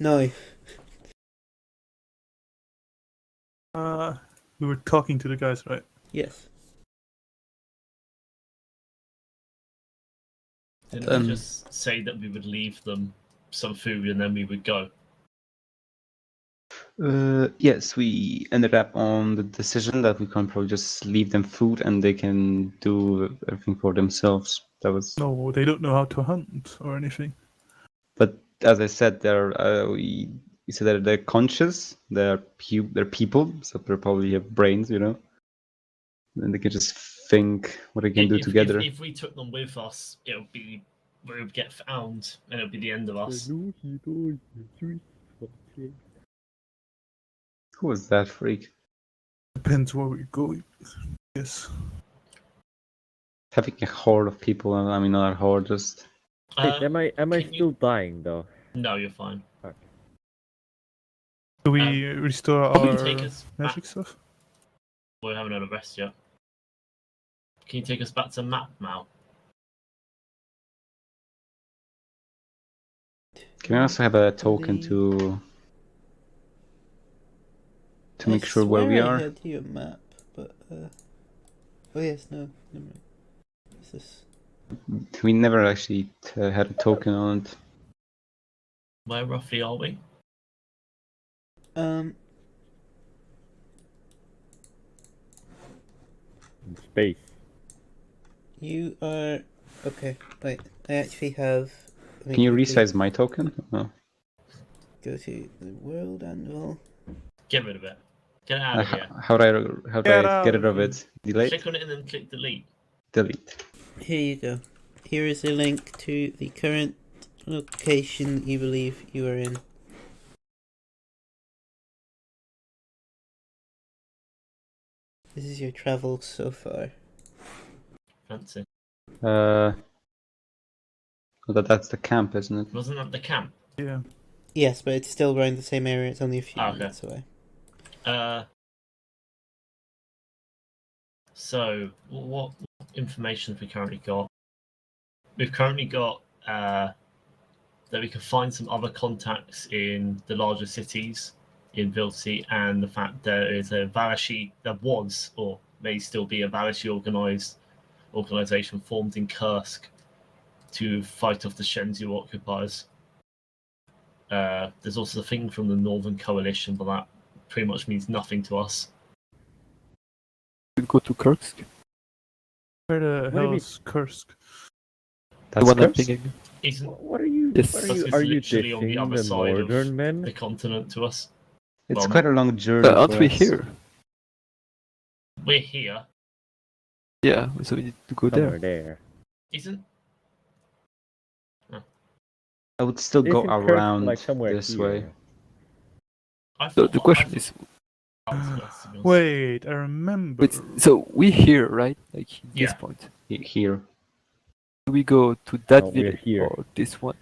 No. We were talking to the guys, right? Yes. Didn't we just say that we would leave them some food and then we would go? Yes, we ended up on the decision that we can probably just leave them food and they can do everything for themselves. That was. No, they don't know how to hunt or anything. But as I said, we said that they're conscious. They're people, so they probably have brains, and they can just think what they can do together. If we took them with us, it would be we would get found, and it would be the end of us. Who was that freak? Depends where we go. Yes. Having a horde of people. I mean, not a horde, just. Wait, am I still dying though? No, you're fine. Okay. Do we restore Can our you take us magic back? stuff? We haven't had a rest yet. Can you take us back to map now? Can we also have a token to make sure where we are? I had your map, but oh yes, no, never mind. What's this? We never actually had a token on it. Where roughly are we? In space. You are okay. Wait, I actually have. Can you resize my token? No. Go to the world anvil. Get rid of it. Get it out of here. How do I get rid of it? Delete? Click on it and then click delete. Delete. Here you go. Here is a link to the current location you believe you are in. This is your travel so far. Fancy. That's the camp, isn't it? Wasn't that the camp? Yeah. Yes, but it's still around the same area. It's only a few Okay. minutes away. So what information have we currently got? We've currently got that we can find some other contacts in the larger cities in Vilsi, and the fact there is a Valashi, there was or may still be a Valashi organization formed in Kursk to fight off the Shenzhou occupiers. There's also a thing from the Northern Coalition, but that pretty much means nothing to us. We go to Kursk. Where the What do you hell mean? is Kursk? That's The one I'm Kursk? thinking. What are you? Yes. What That's are you literally on the dissing other the side of northern men? the continent to us. It's Well, quite a long journey. Aren't for we us. here? We're here. Yeah, so we need to go Somewhere there. there. Isn't I would still go Isn't Kursk, around like somewhere this here? way. I So thought the question is, Wait, I remember. wait, so we here, right? Like this Yeah. point. Here. Do we go to that No, we're village here. or this one?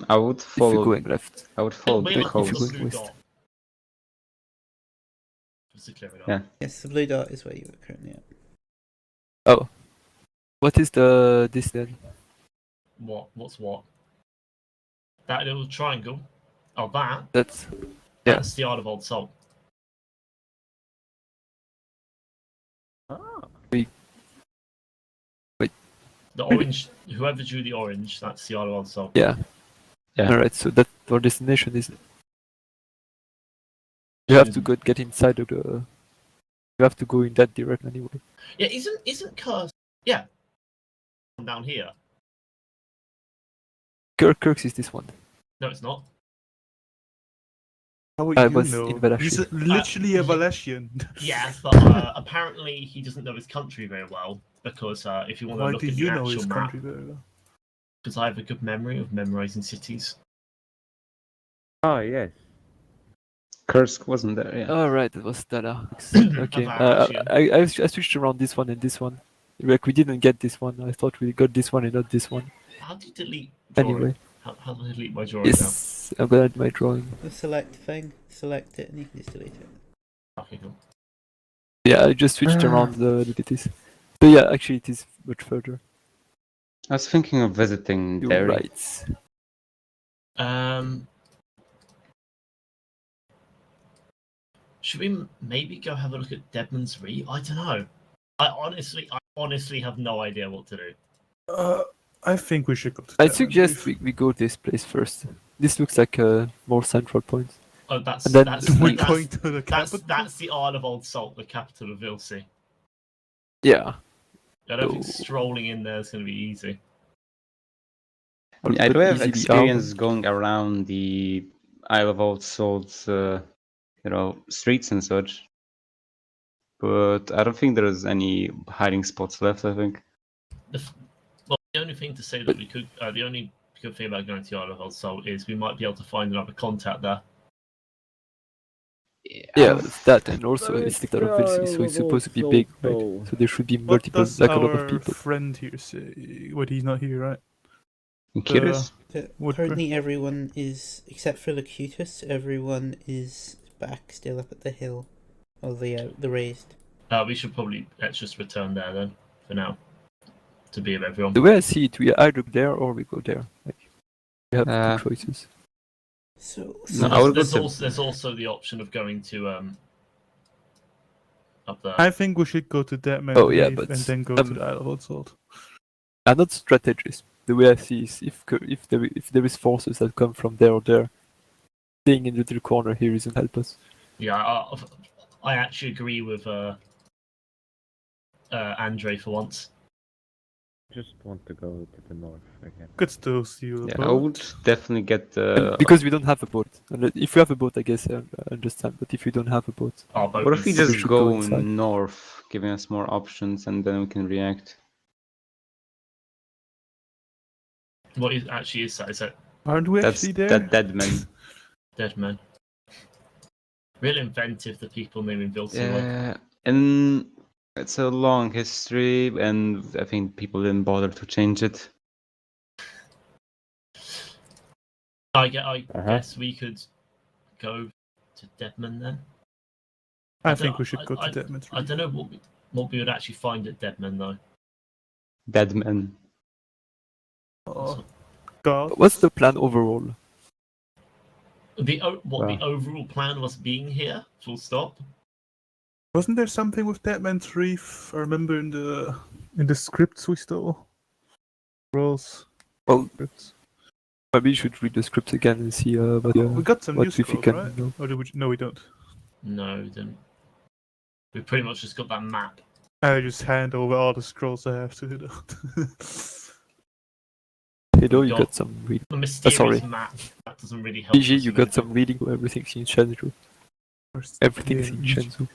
I would If we're follow. going left. I would follow We're the looking for coast. the coast. blue West. dot. Just to clear it up. Yeah. Yes, the blue dot is where you are currently at. Oh, what is this then? What's what? That little triangle. Oh, that. That's yeah. That's the Art of Old Salt. Ah. The orange. Whoever drew the orange, that's the Art of Old Salt. Yeah. Yeah. All right. So that our destination is. You have to get inside of the. You have to go in that direction anyway. Yeah, isn't Curse? Yeah. Down here. Kursk is this one. No, it's not. How would I you was know? in Valashi. He's literally a Valesian. Yes, but apparently he doesn't know his country very well because if you want to Why look do at the you know actual his map, country very well? because I have a good memory of memorizing cities. Oh yes. Kursk wasn't there. Yeah. All right, that was that. Okay. I switched around this one and this one. Like we didn't get this one. I thought we got this one and not this one. How do you delete drawing? Anyway, How do I delete my drawing yes, I'm gonna do my drawing. The select thing, select it, and you can just delete it. now? Okay, cool. Yeah, I just switched around the cities. So yeah, actually it is much further. I was thinking of visiting You're Derry. right. Should we maybe go have a look at Deadman's Re? I don't know. I honestly have no idea what to do. I think we should go to I Deadman's suggest Reef. we go this place first. This looks like a more central point. Oh, that's And then We're that's, going to the that's, capital. that's the Isle of Old Salt, the capital of Vilsey. Yeah. I don't think Oh. strolling in there is going to be easy. I mean, I do have Easy the experience island. going around the Isle of Old Salt's, streets and such. But I don't think there's any hiding spots left, I think. Well, the only thing to say that we could, the only good thing about going to the Isle of Old Salt is we might be able to find another contact there. Yeah, it's that, and also But it's the it's capital of Vilsey, so it's supposed to be big, right? though. So there should be What multiple, does like a lot our of people. friend here say? What, he's not here, right? I'm curious. Would Currently, everyone is, except for Locutus, everyone is back still up at the hill, or the raised. We should probably let's just return there then for now to be with everyone. The way I see it, we either go there or we go there. Like, we have two choices. So, No, I would go to- There's also the option of going to up there. I think we should go to Deadman's Oh, yeah, Reef but, and then go to um, the Isle of Old Salt. I'm not strategist. The way I see is if there is forces that come from there or there, staying in the little corner here isn't help us. Yeah, I actually agree with Andre for once. Just want to go to the north again. Could still see you. Yeah, I would definitely get the. Because we don't have a boat. And if we have a boat, I guess I understand. But if we don't have a boat, Our boat What if we is- just should go go inside. north, giving us more options, and then we can react? what is actually is that? Is that Aren't we That's actually there? that dead man. Dead Man? Real inventive, the people naming Vilsey. Yeah, and it's a long history, and I think people didn't bother to change it. I Uh-huh. guess we could go to Deadman then. I I think don't- we should go to Deadman's I Reef. don't know what we would actually find at Deadman though. Dead man. Oh, God. what's the plan overall? The Wow. overall plan was being here. Full stop. Wasn't there something with Deadman's Reef? I remember in the scripts we stole. Rolls. Well, Scripts. maybe you should read the script again and see We got some new what we scrolls, can right? know. Or did we? No, we don't. No, then we pretty much just got that map. I just hand over all the scrolls I have to hit out. Hello, you got- got some reading. The mysterious sorry. map that doesn't really help. PG, us you with got anything. some reading. Everything's in Shenzhou. Everything's in Shenzhou.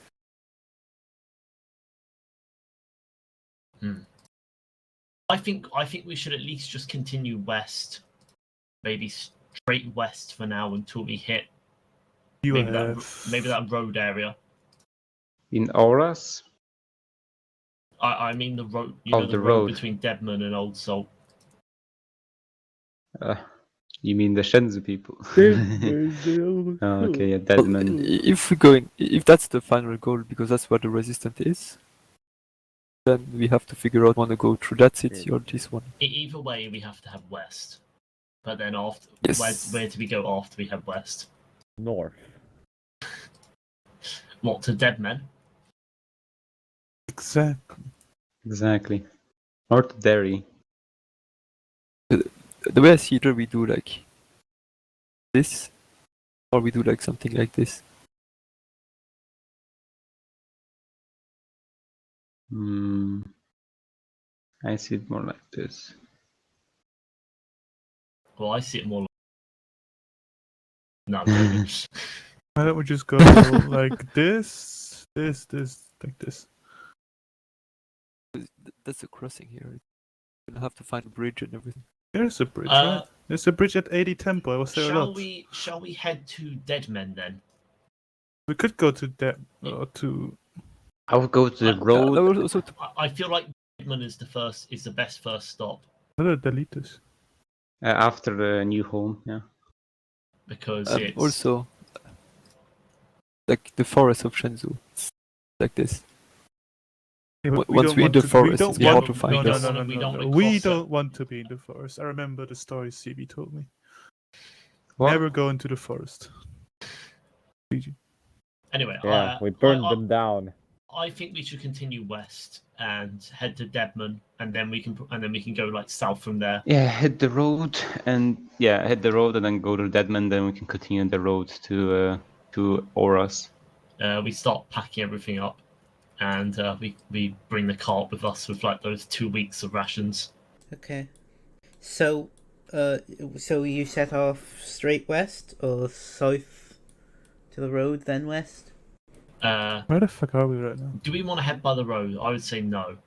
I think we should at least just continue west, maybe straight west for now until we hit You maybe have. that road area. In auras? I mean the road. Oh, The the road road. between Deadman and Old Salt. You mean the Shenzhou people? Oh, okay, yeah, dead Well, man. if we're going, if that's the final goal, because that's where the resistance is, then we have to figure out want to go through that city or this one. Either way, we have to have west. But then after, Yes. where do we go after we have west? North. What, to Deadman? Exactly. Exactly. Or to Derry. The way I see it, we do like this, or we do like something like this. I see it more like this. Well, I see it more like... No, I'm joking. Why don't we just go like this, like this? That's a crossing here. We're gonna have to find a bridge and everything. There's a bridge, right? There's a bridge at 80 Temple. I was there a lot. Shall we head to Deadmen then? We could go to that to. I would go to the I road. would also I feel like Deadman is the best first stop Delete this. After the new home, yeah. because it's also like the forest of Shenzhou, like this. Yeah, but Once don't we're in want the to- we forest, don't it's want- hard to find no, us. No, no, We no, don't no, wanna We cross it. don't want to be in the forest. I remember the story CB told me. What? Never go into the forest. GG. Anyway, Yeah, we burned I, them down. I think we should continue west and head to Deadman, and then we can go like south from there. Yeah, hit the road and then go to Deadman. Then we can continue the road to Auras. We start packing everything up, and we bring the cart with us with like those 2 weeks of rations. Okay. So you set off straight west or south to the road, then west? Where the fuck are we right now? Do we want to head by the road? I would say no.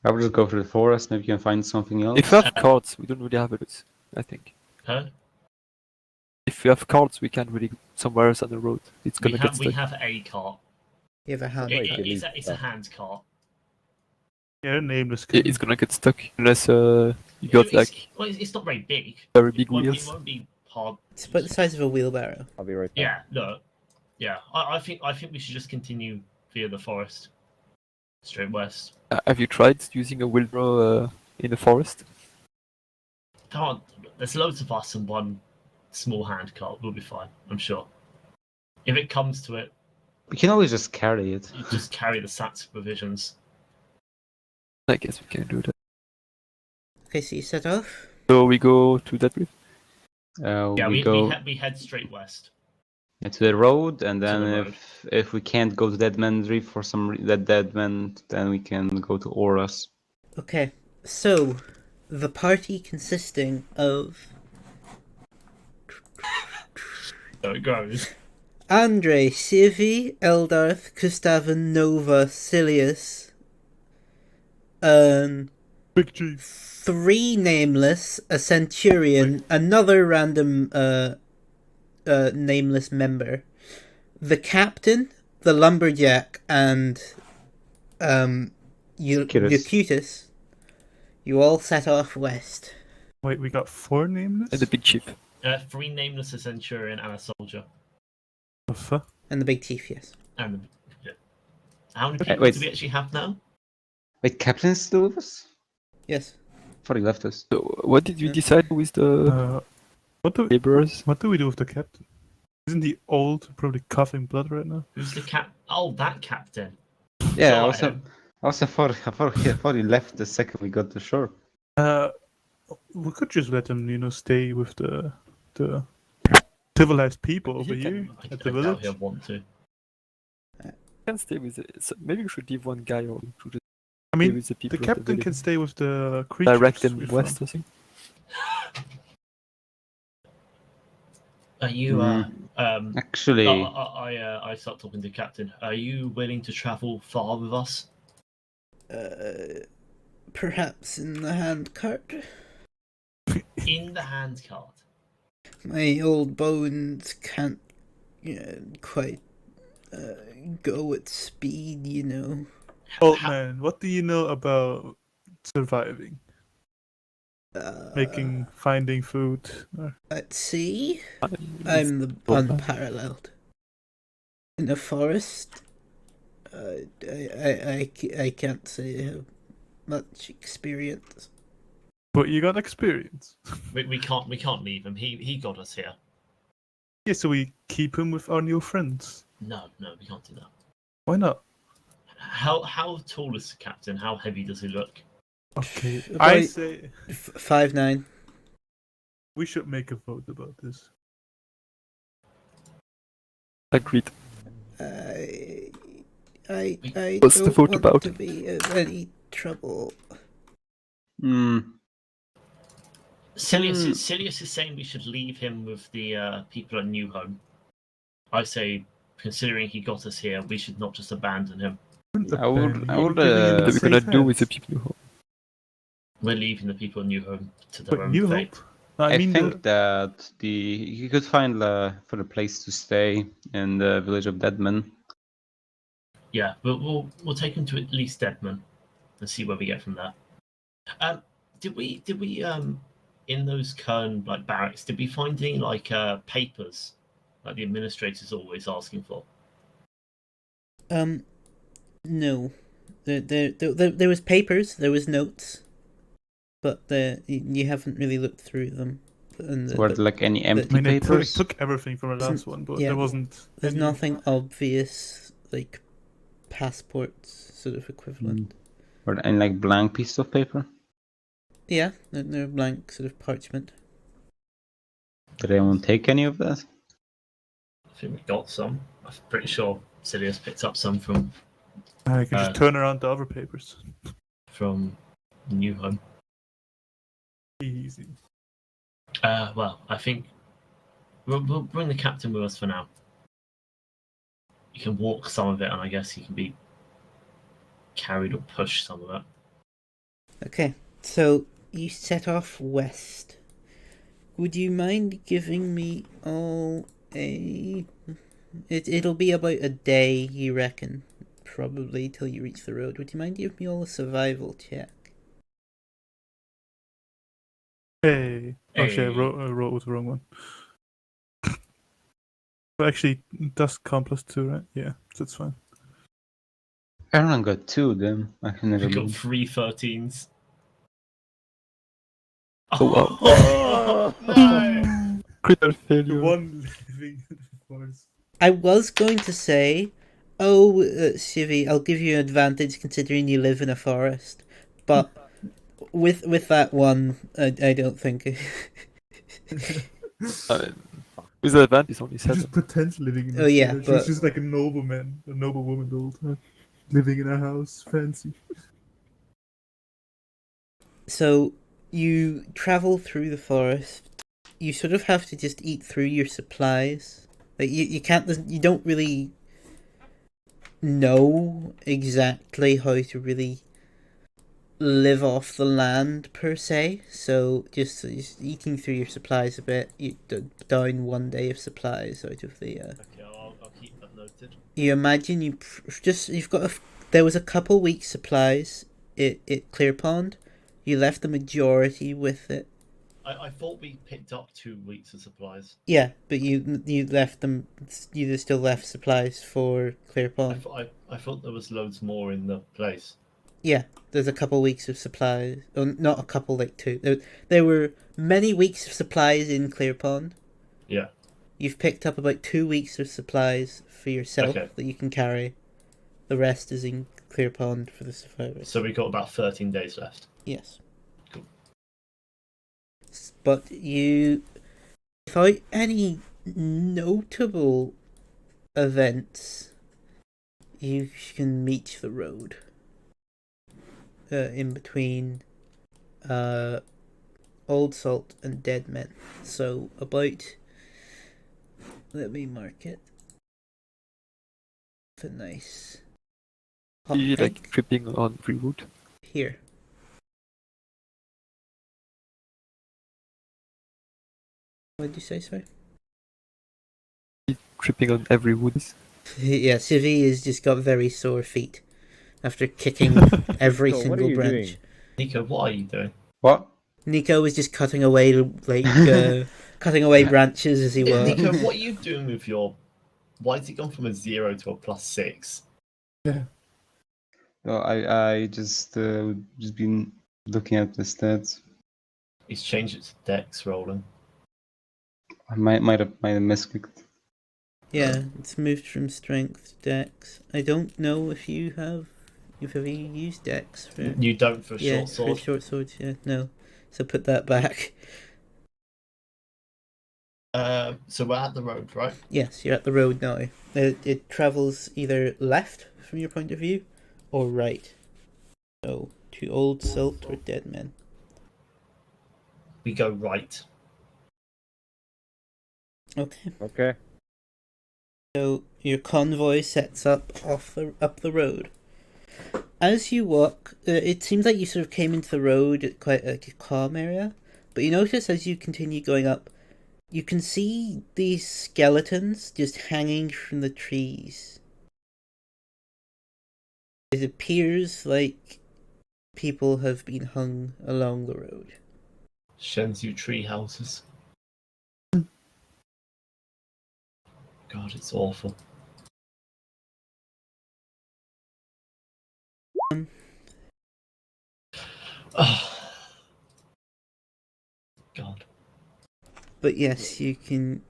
I will just go through the forest. Maybe you can find something else. If we have cards, we don't really have it. I think. Huh? If we have cards, we can't really go somewhere else on the road. It's gonna get We stuck. have a cart. You have a hand. Wait, cart. delete It's a stuff. hand cart. Yeah, nameless. It's gonna get stuck unless you got like It's not very big. very big It won't wheels. be hard. It's about the size of a wheelbarrow. I'll be right back. Yeah, no. Yeah, I think we should just continue via the forest, straight west. Have you tried using a wheelbarrow in the forest? Come on, there's loads of us and one small hand cart. We'll be fine, I'm sure. If it comes to it, We can always just carry it. you just carry the sacks of provisions. I guess we can do that. Okay, so you set off. So we go to that route. Yeah, we go we head straight west. to the road, and then the road. if we can't go to Deadman Reef for that Deadman, then we can go to Auras. Okay, so the party consisting of So it goes. Andre, Sivi, Eldarth, Gustavan, Nova, Silius, Big G. 3 nameless, a centurion, another random nameless member, the captain, the lumberjack, and Eucutus. You all set off west. Wait, we got 4 nameless? And the big chief. 3 nameless, a centurion, and a soldier. The fuck? And the big chief, yes. And yeah. How many people wait. do we actually have now? Wait, Captain is still with us? Yes. I thought he left us. So what did you decide with the What do laborers? we do with the captain? Isn't he old, probably coughing blood right now? Who's the cap? Oh, that captain. Yeah, Not him. I thought he left the second we got to shore. We could just let him, stay with the civilized people over here I at the doubt village. he'll want to. Can stay with it. So maybe we should leave one guy or we should just I stay mean, with the people. the of captain village. can stay with the creatures. direct them we west, found. I think. Are you? Actually, I start talking to Captain. Are you willing to travel far with us? Perhaps in the handcart. In the handcart. My old bones can't quite go at speed. Old man, what do you know about surviving? Finding food? At sea, It's I'm the old man. unparalleled. In the forest, I can't say I have much experience. But you got experience. We can't leave him. He got us here. Yeah, so we keep him with our new friends. No, we can't do that. Why not? How tall is the captain? How heavy does he look? Okay, About I say 5'9". we should make a vote about this. Agreed. I What's the don't vote want about? to be of any trouble. Silius is saying we should leave him with the people at New Home. I say, considering he got us here, we should not just abandon him. I would, What are we gonna do with the people? We're leaving the people at New Home to their But own New fate. Hope? I mean, think that you could find for a place to stay in the village of Deadman. Yeah, we'll take him to at least Deadman and see where we get from there. Did we in those Kern barracks? Did we find any papers like the administrator's always asking for? No. There was papers, there was notes, but you haven't really looked through them. and Were there like any empty I mean, they papers? took everything from the last one, but yeah, there wasn't. there's any- nothing obvious like passports sort of equivalent. Were there any like blank pieces of paper? Yeah, they're blank sort of parchment. Did anyone take any of that? I think we got some. I'm pretty sure Silius picked up some from I can just turn around the other papers. New Home. Easy. Well, I think we'll bring the captain with us for now. You can walk some of it, and I guess he can be carried or pushed some of it. Okay, so you set off west. Would you mind giving me all a... It'll be about a day, you reckon, probably, till you reach the road. Would you mind giving me all a survival check? Hey. Oh shit, I Hey. wrote with the wrong one. But actually, that's +2, right? Yeah, that's fine. Everyone got 2 then. I can never We got be. 3 13s. Oh, wow. Oh, no! Critical The failure. one living in the forest. I was going to say, oh, Shivi, I'll give you an advantage considering you live in a forest. But with that one, I don't think... With the advantage, it's only He 7. just pretends living in Oh, a yeah, village. but- He's just like a nobleman, a noblewoman the whole time. Living in a house, fancy. So you travel through the forest. You sort of have to just eat through your supplies. Like you can't. You don't really know exactly how to really live off the land per se. So just eating through your supplies a bit. You down one day of supplies out of the. Okay, I'll keep that noted. You imagine you've got there was a couple weeks supplies at Clear Pond. You left the majority with it. I thought we picked up 2 weeks of supplies. Yeah, but you left them. You still left supplies for Clear I, Pond. I thought there was loads more in the place. Yeah, there's a couple weeks of supplies. Oh, not a couple, like 2. There were many weeks of supplies in Clear Pond. Yeah. You've picked up about 2 weeks of supplies for yourself Okay. that you can carry. The rest is in Clear Pond for the survivors. So we got about 13 days left. Yes. Cool. But you, without any notable events, you can meet the road. In between Old Salt and Dead Men. So about, let me mark it. It's a nice hot Be like egg tripping on free wood. here. What did you say, sorry? Tripping on every wood. Yeah, Civi has just got very sore feet after kicking every So what are single you branch. doing? Nico, what are you doing? What? Nico was just cutting away cutting away branches as he worked. Nico, what are you doing with your... Why has it gone from a 0 to a +6? No, I just been looking at the stats. He's changed it to Dex rolling. I might have misclicked. Yeah, it's moved from strength to dex. I don't know if you've ever used dex for You don't for a yeah short sword. for short swords. Yeah, no. So put that back. So we're at the road, right? Yes, you're at the road now. It travels either left from your point of view, or right. So to Old Salt or Dead Men. We go right. Okay. Okay. So your convoy sets up up the road. As you walk, it seems like you sort of came into the road at quite a calm area, but you notice as you continue going up, you can see these skeletons just hanging from the trees. It appears like people have been hung along the road. Shenzhou tree houses. God, it's awful. Oh. God. But yes, you can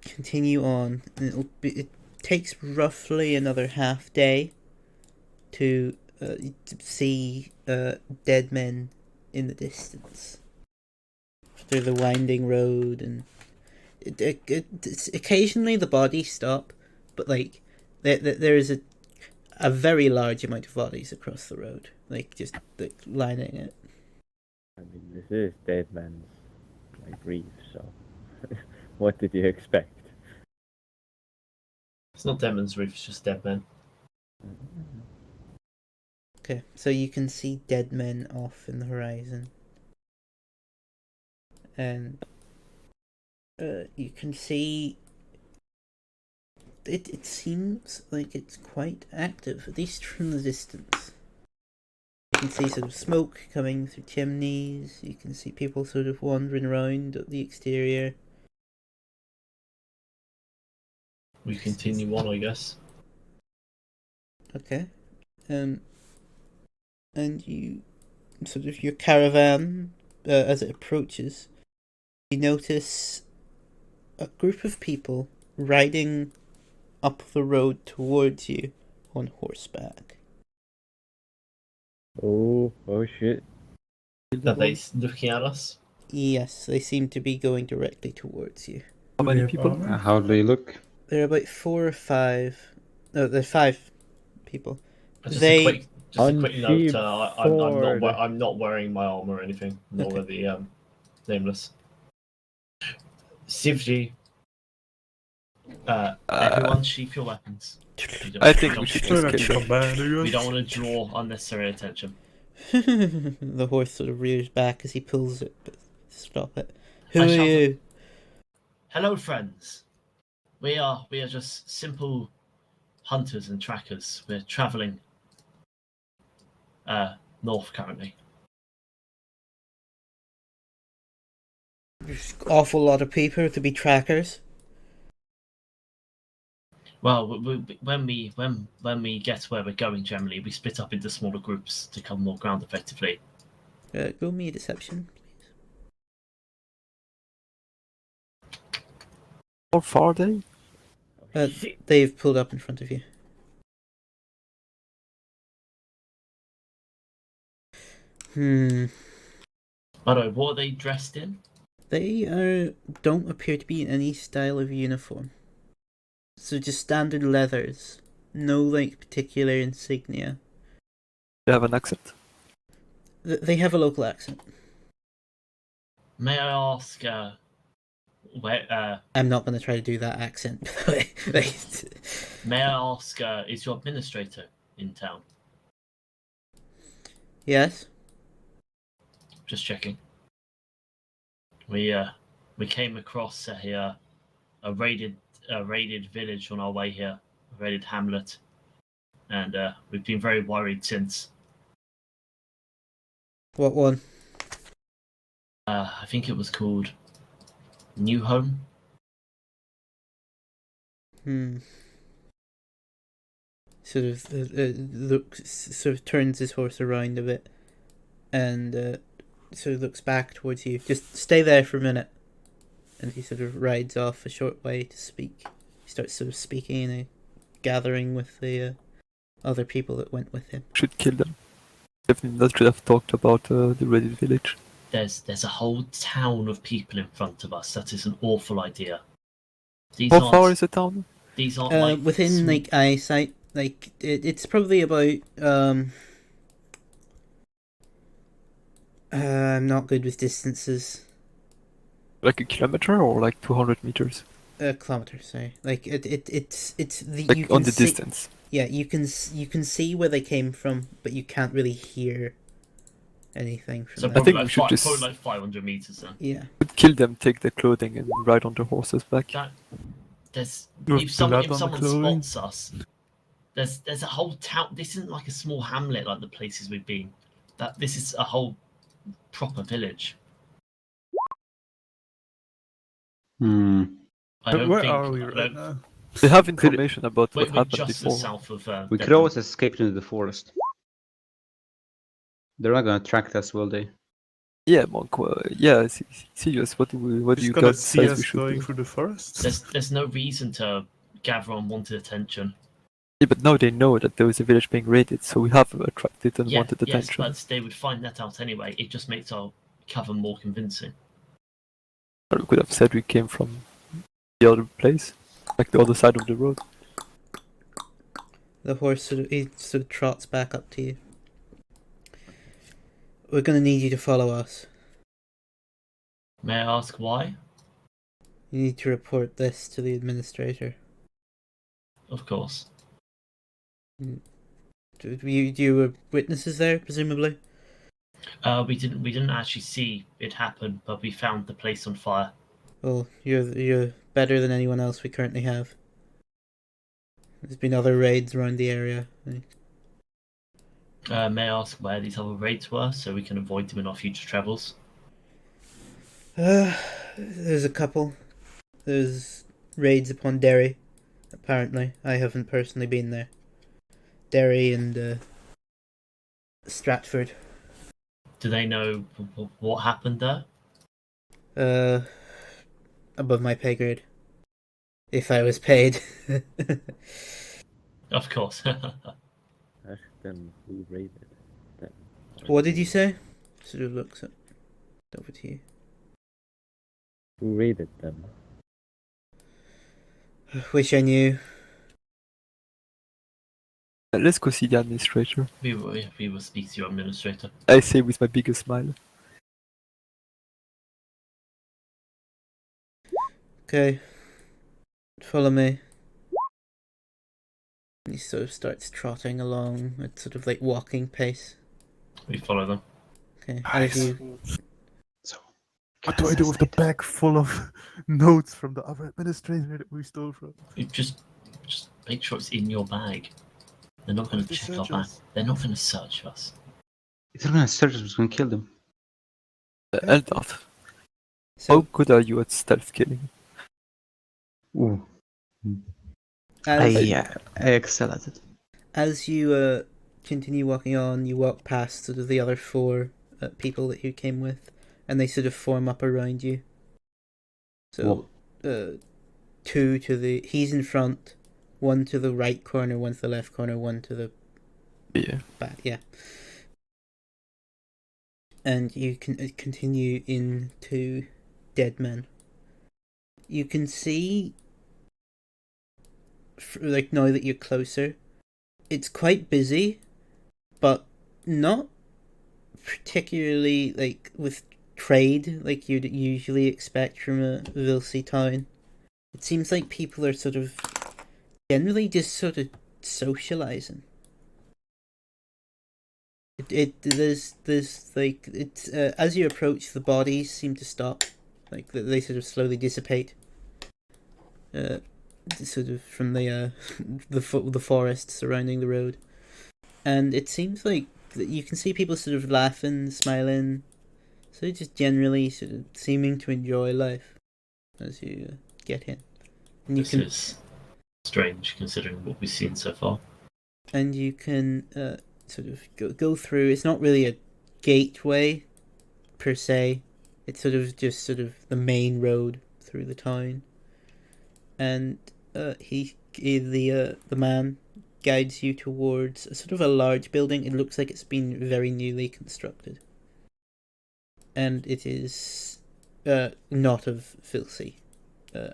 continue on. And it takes roughly another half day to see dead men in the distance through the winding road, and occasionally the bodies stop, but like there is a very large amount of bodies across the road, like just like lining it. I mean, this is Dead Man's like reef, so what did you expect? It's not Demon's Reef, it's just Dead Men. Okay, so you can see dead men off in the horizon, and you can see it seems like it's quite active, at least from the distance. You can see sort of smoke coming through chimneys, you can see people sort of wandering around at the exterior. We continue on, I guess. Okay. And you sort of your caravan, as it approaches, you notice a group of people riding up the road towards you on horseback. Oh shit. Are they looking at us? Yes, they seem to be going directly towards you. How Do they many have people? armor? How do they look? There are about 4 or 5. No, there's 5 people. Just They- a quick note. Unsheathed sword. I'm not wearing my armor or anything. Nor Okay. are the nameless. Sivji. Everyone, sheath your weapons. I think we should don't- just kill them. We don't want to draw unnecessary attention. The horse sort of rears back as he pulls it, but stop it. Who I are shall- you? Hello, friends. We are just simple hunters and trackers. We're traveling north currently. There's an awful lot of people to be trackers. Well, when we get where we're going, generally we split up into smaller groups to cover more ground effectively. Go me a deception, please. How far are they? They've pulled up in front of you. By the way, what are they dressed in? They don't appear to be in any style of uniform. So just standard leathers. No like particular insignia. They have an accent. They have a local accent. May I ask where? I'm not going to try to do that accent, by the way. May I ask? Is your administrator in town? Yes? Just checking. We came across a raided village on our way here, a raided hamlet, and we've been very worried since. What one? I think it was called New Home. Sort of looks, sort of turns his horse around a bit, and sort of looks back towards you. Just stay there for a minute. And he sort of rides off a short way to speak. He starts sort of speaking in a gathering with the other people that went with him. Should kill them. Definitely not should have talked about the raided village. There's a whole town of people in front of us. That is an awful idea. These How aren't- far is the town? These aren't like Within sm- like eyesight, like it's probably about I'm not good with distances. Like a kilometer or like 200 meters? Kilometers, sorry. Like it's the you Like can on the see, distance. Yeah, you can see where they came from, but you can't really hear anything from So them. probably, think we like, should just- probably like 500 meters then. Yeah. Should kill them, take their clothing, and ride on their horses back. There's No, if someone blood on the someone clothing. spots us, there's a whole town. This isn't like a small hamlet like the places we've been. This is a whole proper village. I don't Where think. are we I right don't- now? They have information about what we're happened just before. south of. We could Devon. always escape into the forest. They're not gonna track us, will they? Yeah, Monk. Yeah, serious. What do Just you gonna got see says us we should going do? through the forest. There's no reason to gather unwanted attention. Yeah, but now they know that there is a village being raided, so we have attracted Yeah, unwanted yes, attention. but they would find that out anyway. It just makes our cover more convincing. Or we could have said we came from the other place, like the other side of the road. The horse sort of trots back up to you. We're gonna need you to follow us. May I ask why? You need to report this to the administrator. Of course. You were witnesses there, presumably? We didn't actually see it happen, but we found the place on fire. Well, you're better than anyone else we currently have. There's been other raids around the area. May I ask where these other raids were, so we can avoid them in our future travels? There's a couple. There's raids upon Derry, apparently. I haven't personally been there. Derry and Stratford. Do they know what happened there? Above my pay grade. If I was paid. Of course. Ask them who raided them. What did you say? Sort of looks up over to you. Who raided them? Wish I knew. Let's go see the administrator. we will speak to your administrator. I say with my biggest smile. Okay. Follow me. He sort of starts trotting along at sort of like walking pace. We follow them. Okay. Nice. As you So, What do I do with the bag full of notes from the other administrator that we stole from? You just make sure it's in your bag. They're not going to They check our search bag. us. They're not going to search us. if they're gonna search us, we're gonna kill them. Eldar, how so good are you at stealth killing? Ooh. as, I excel at it. as you continue walking on, you walk past sort of the other four people that you came with, and they sort of form up around you. So, two to the he's in front, one to the right corner, one to the left corner, one to the Yeah. back. Yeah. And you can continue into Dead Men. You can see, like now that you're closer, it's quite busy, but not particularly like with trade like you'd usually expect from a Vilsey town. It seems like people are sort of generally just sort of socializing. There's like it's as you approach, the bodies seem to stop, like they sort of slowly dissipate. Sort of from the the forest surrounding the road, and it seems like you can see people sort of laughing, smiling, so just generally sort of seeming to enjoy life as you get in, and This is strange considering what we've seen so far. and you can sort of go through. It's not really a gateway per se. It's sort of just sort of the main road through the town, and the man guides you towards a sort of a large building. It looks like it's been very newly constructed, and it is not of Vilsey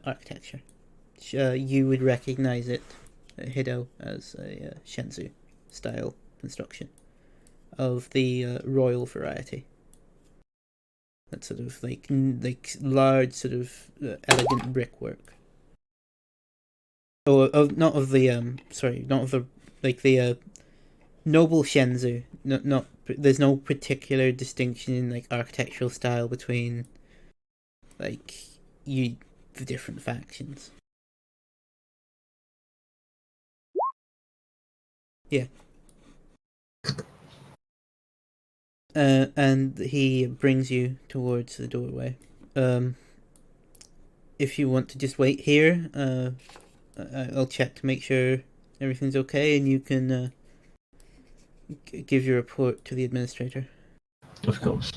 architecture. You would recognize it, Hido, as a Shenzhou style construction of the royal variety. That sort of like large sort of elegant brickwork. Oh, not of the not of the like the noble Shenzhou. Not there's no particular distinction in like architectural style between like the different factions. Yeah. And he brings you towards the doorway. If you want to just wait here, I'll check to make sure everything's okay, and you can give your report to the administrator. Of course.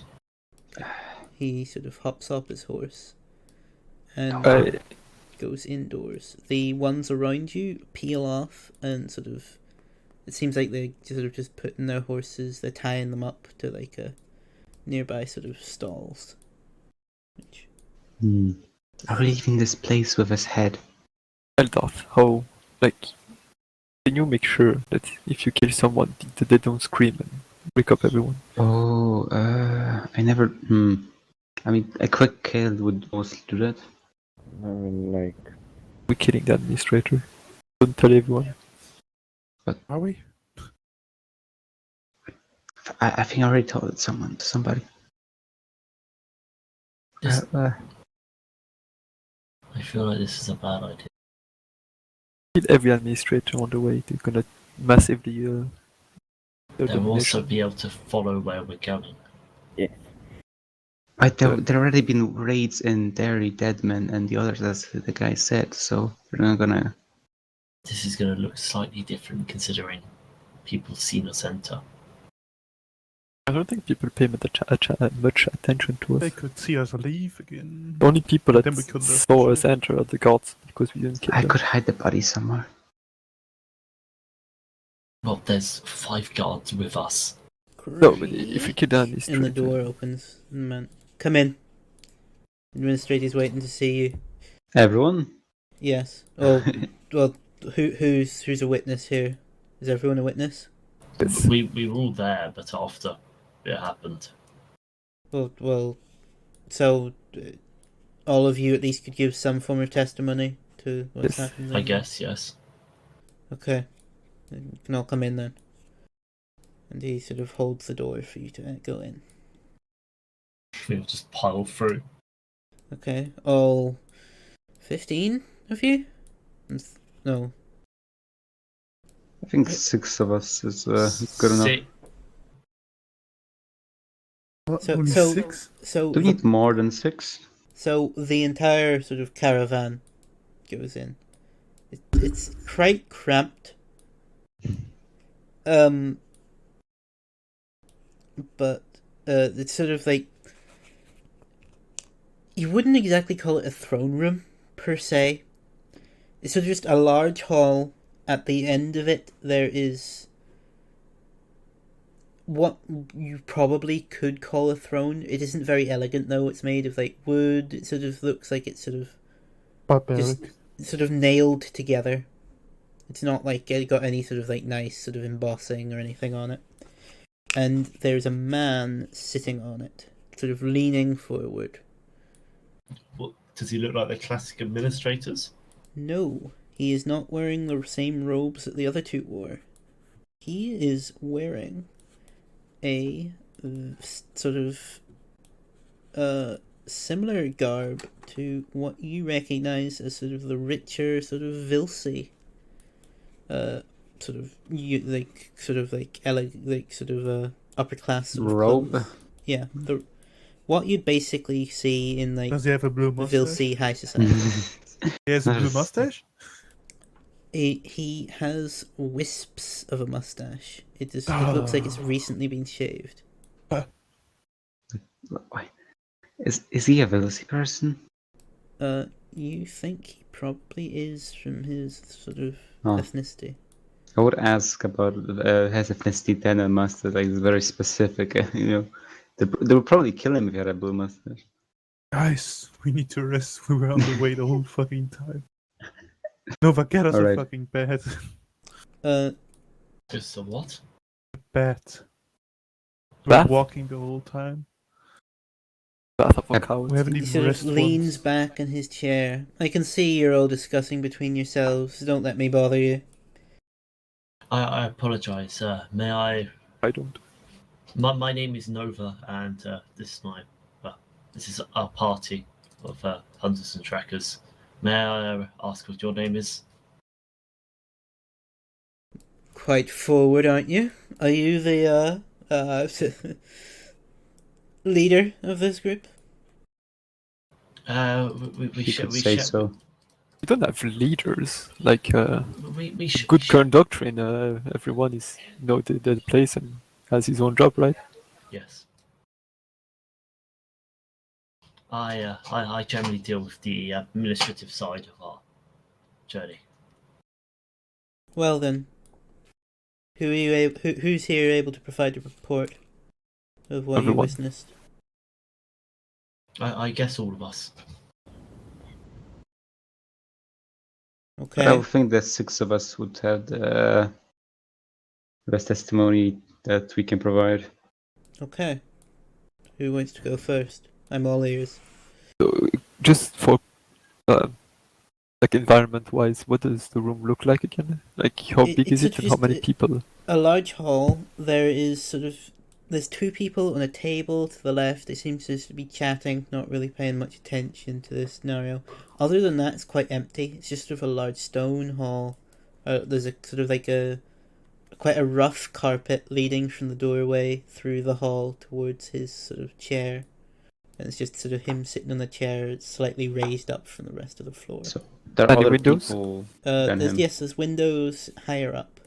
Okay. He sort of hops off his horse and I goes indoors. The ones around you peel off and sort of. It seems like they're sort of just putting their horses. They're tying them up to like a nearby sort of stalls. Which Are we leaving this place with his head? Eldarth, how can you make sure that if you kill someone that they don't scream and wake up everyone? Oh, I never. I mean, a quick kill would mostly do that. I mean, like, We're killing the administrator. Don't tell everyone. Are we? I think I already told it to somebody. This- I feel like this is a bad idea. Kill every administrator on the way. They're gonna massively their They'll also domination. be able to follow where we're going. yes. But there already been raids in Derry, Deadman, and the others, as the guy said. So they're not gonna. This is going to look slightly different considering people seen us enter. I don't think people pay much attention to They us. could see us leave again. The only people that Then we couldn't have saw us shoot. enter are the guards because we didn't kill I them. could hide the body somewhere. Well, there's 5 guards with us. No, but if we kill the And the administrator, door opens. Man, come in. Administrator's waiting to see you. Everyone. Yes. Oh, well, who's a witness here? Is everyone a witness? yes. We were all there, but after it happened. Well. So, all of you at least could give some form of testimony to what's Yes. happened. I then? guess, yes. Okay. Then you can all come in then. And he sort of holds the door for you to go in. We'll just pile through. Okay. All 15 of you? No. I think 6 of us is good enough. What, So- only so- 6? So Do we need more than 6? So the entire sort of caravan goes in. It's quite cramped. But it's sort of like you wouldn't exactly call it a throne room per se. It's sort of just a large hall. At the end of it, there is what you probably could call a throne. It isn't very elegant though. It's made of like wood. It sort of looks like it's sort of Barbaric. sort of nailed together. It's not like it got any sort of like nice sort of embossing or anything on it. And there's a man sitting on it, sort of leaning forward. What, does he look like the classic administrators? No, he is not wearing the same robes that the other two wore. He is wearing a sort of similar garb to what you recognize as sort of the richer sort of Vilsey sort of upper class sort of Robe. clothes. Yeah, what you'd basically see in like Does he have a blue mustache? Vilsey high society. He has a blue Nice. mustache? He has wisps of a mustache. It looks like it's recently been shaved. Is he a Veloci person? You think he probably is from his sort of Oh. ethnicity. I would ask about his ethnicity then and mustache. Like, it's very specific. You know, they would probably kill him if he had a blue mustache. Guys, we need to rest. We were on the way the whole fucking time. Nova, get us Alright. a fucking bed. Just a what? Bed. We're Bath? walking the whole time. Bath of Yep. cowards. We haven't He even sort of rested leans once. back in his chair. I can see you're all discussing between yourselves. Don't let me bother you. I apologise. May I? I don't. My name is Nova, and this is our party of hunters and trackers. May I ask what your name is? Quite forward, aren't you? Are you the leader of this group? We You shall. could We say shall. so. We don't have leaders. Like We should. good current doctrine. Everyone is the place and has his own job, right? Yes. I generally deal with the administrative side of our journey. Well then, who's here able to provide a report of what you Everyone. witnessed? I guess all of us. Okay. I would think that 6 of us would have the best testimony that we can provide. Okay. Who wants to go first? I'm all ears. So, just for like environment-wise, what does the room look like again? Like how big It's is it sort of and how just many people? a large hall. There's 2 people on a table to the left. They seem to just be chatting, not really paying much attention to this scenario. Other than that, it's quite empty. It's just sort of a large stone hall. There's a sort of like quite a rough carpet leading from the doorway through the hall towards his sort of chair. And it's just sort of him sitting on the chair, slightly raised up from the rest of the floor. So there are Any other windows? people than him. There's windows higher up.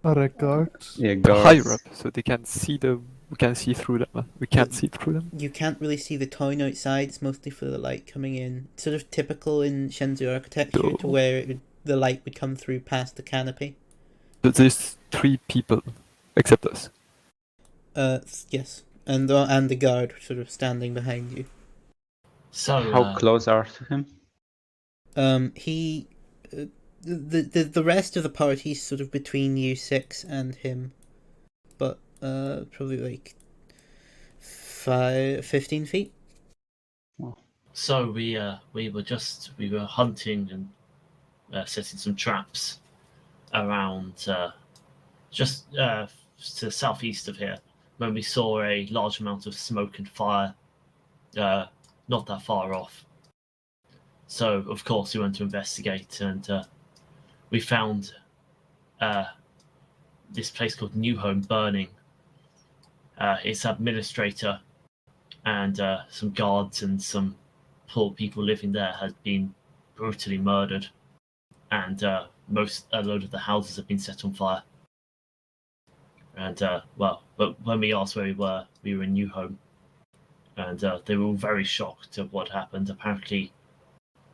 Are there guards? Yeah, Higher guards. up, so they can see we can see through them. We can't see through them. You can't really see the town outside. It's mostly for the light coming in. It's sort of typical in Shenzhou architecture to So- where the light would come through past the canopy. So there's 3 people, except us. Yes, and the guard sort of standing behind you. So How close are to him? He, the rest of the party's sort of between you 6 and him, but probably like 15 feet. So we were hunting and setting some traps around just to the southeast of here when we saw a large amount of smoke and fire not that far off. So of course we went to investigate, and we found this place called New Home burning. Its administrator and some guards and some poor people living there had been brutally murdered, and a load of the houses have been set on fire. And but when we asked where we were in New Home, and they were all very shocked at what happened. Apparently,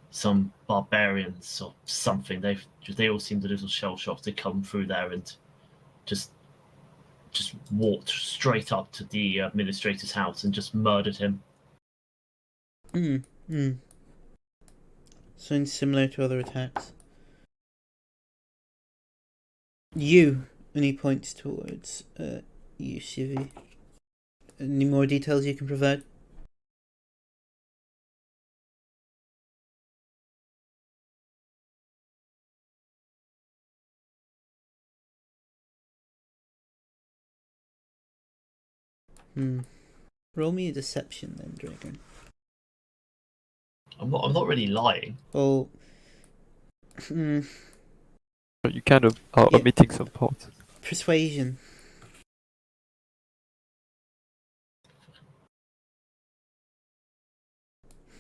some barbarians or something. They all seemed a little shell shocked to come through there and just walked straight up to the administrator's house and just murdered him. Sounds similar to other attacks. You, and he points towards you, Shivi. Any more details you can provide? Roll me a deception then, Dragon. I'm not really lying. Well, You kind of are Yeah. omitting some parts. persuasion.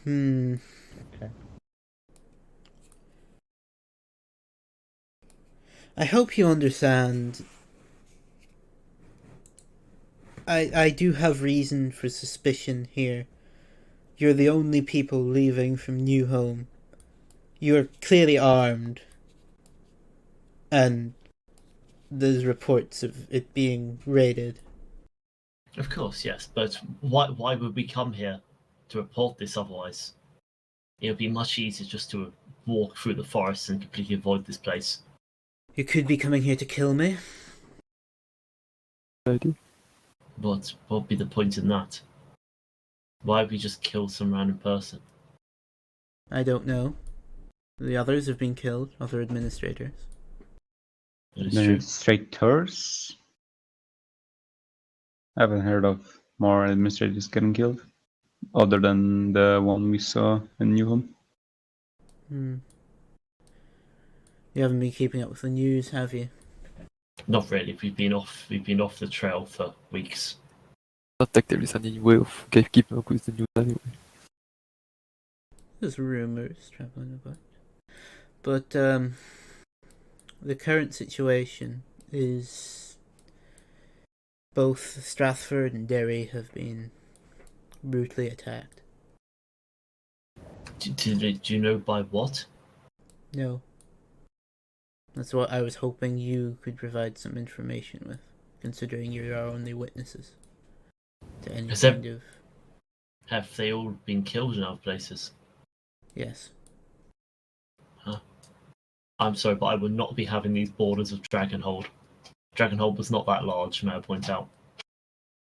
Okay. I hope you understand. I do have reason for suspicion here. You're the only people leaving from New Home. You're clearly armed. And there's reports of it being raided. Of course, yes, but why would we come here to report this otherwise? It would be much easier just to walk through the forest and completely avoid this place. You could be coming here to kill me. Idea. But what would be the point in that? Why would we just kill some random person? I don't know. The others have been killed, other administrators. That is true. Administrators? I haven't heard of more administrators getting killed, other than the one we saw in New Home. You haven't been keeping up with the news, have you? Not really. We've been off the trail for weeks. Not like there is any way of keeping up with the news anyway. There's rumours travelling about. But, the current situation is both Strathford and Derry have been brutally attacked. Do you know by what? No. That's what I was hoping you could provide some information with, considering you're our only witnesses to any Is there- kind of... Have they all been killed in other places? Yes. I'm sorry, but I would not be having these borders of Dragonhold. Dragonhold was not that large, may I point out.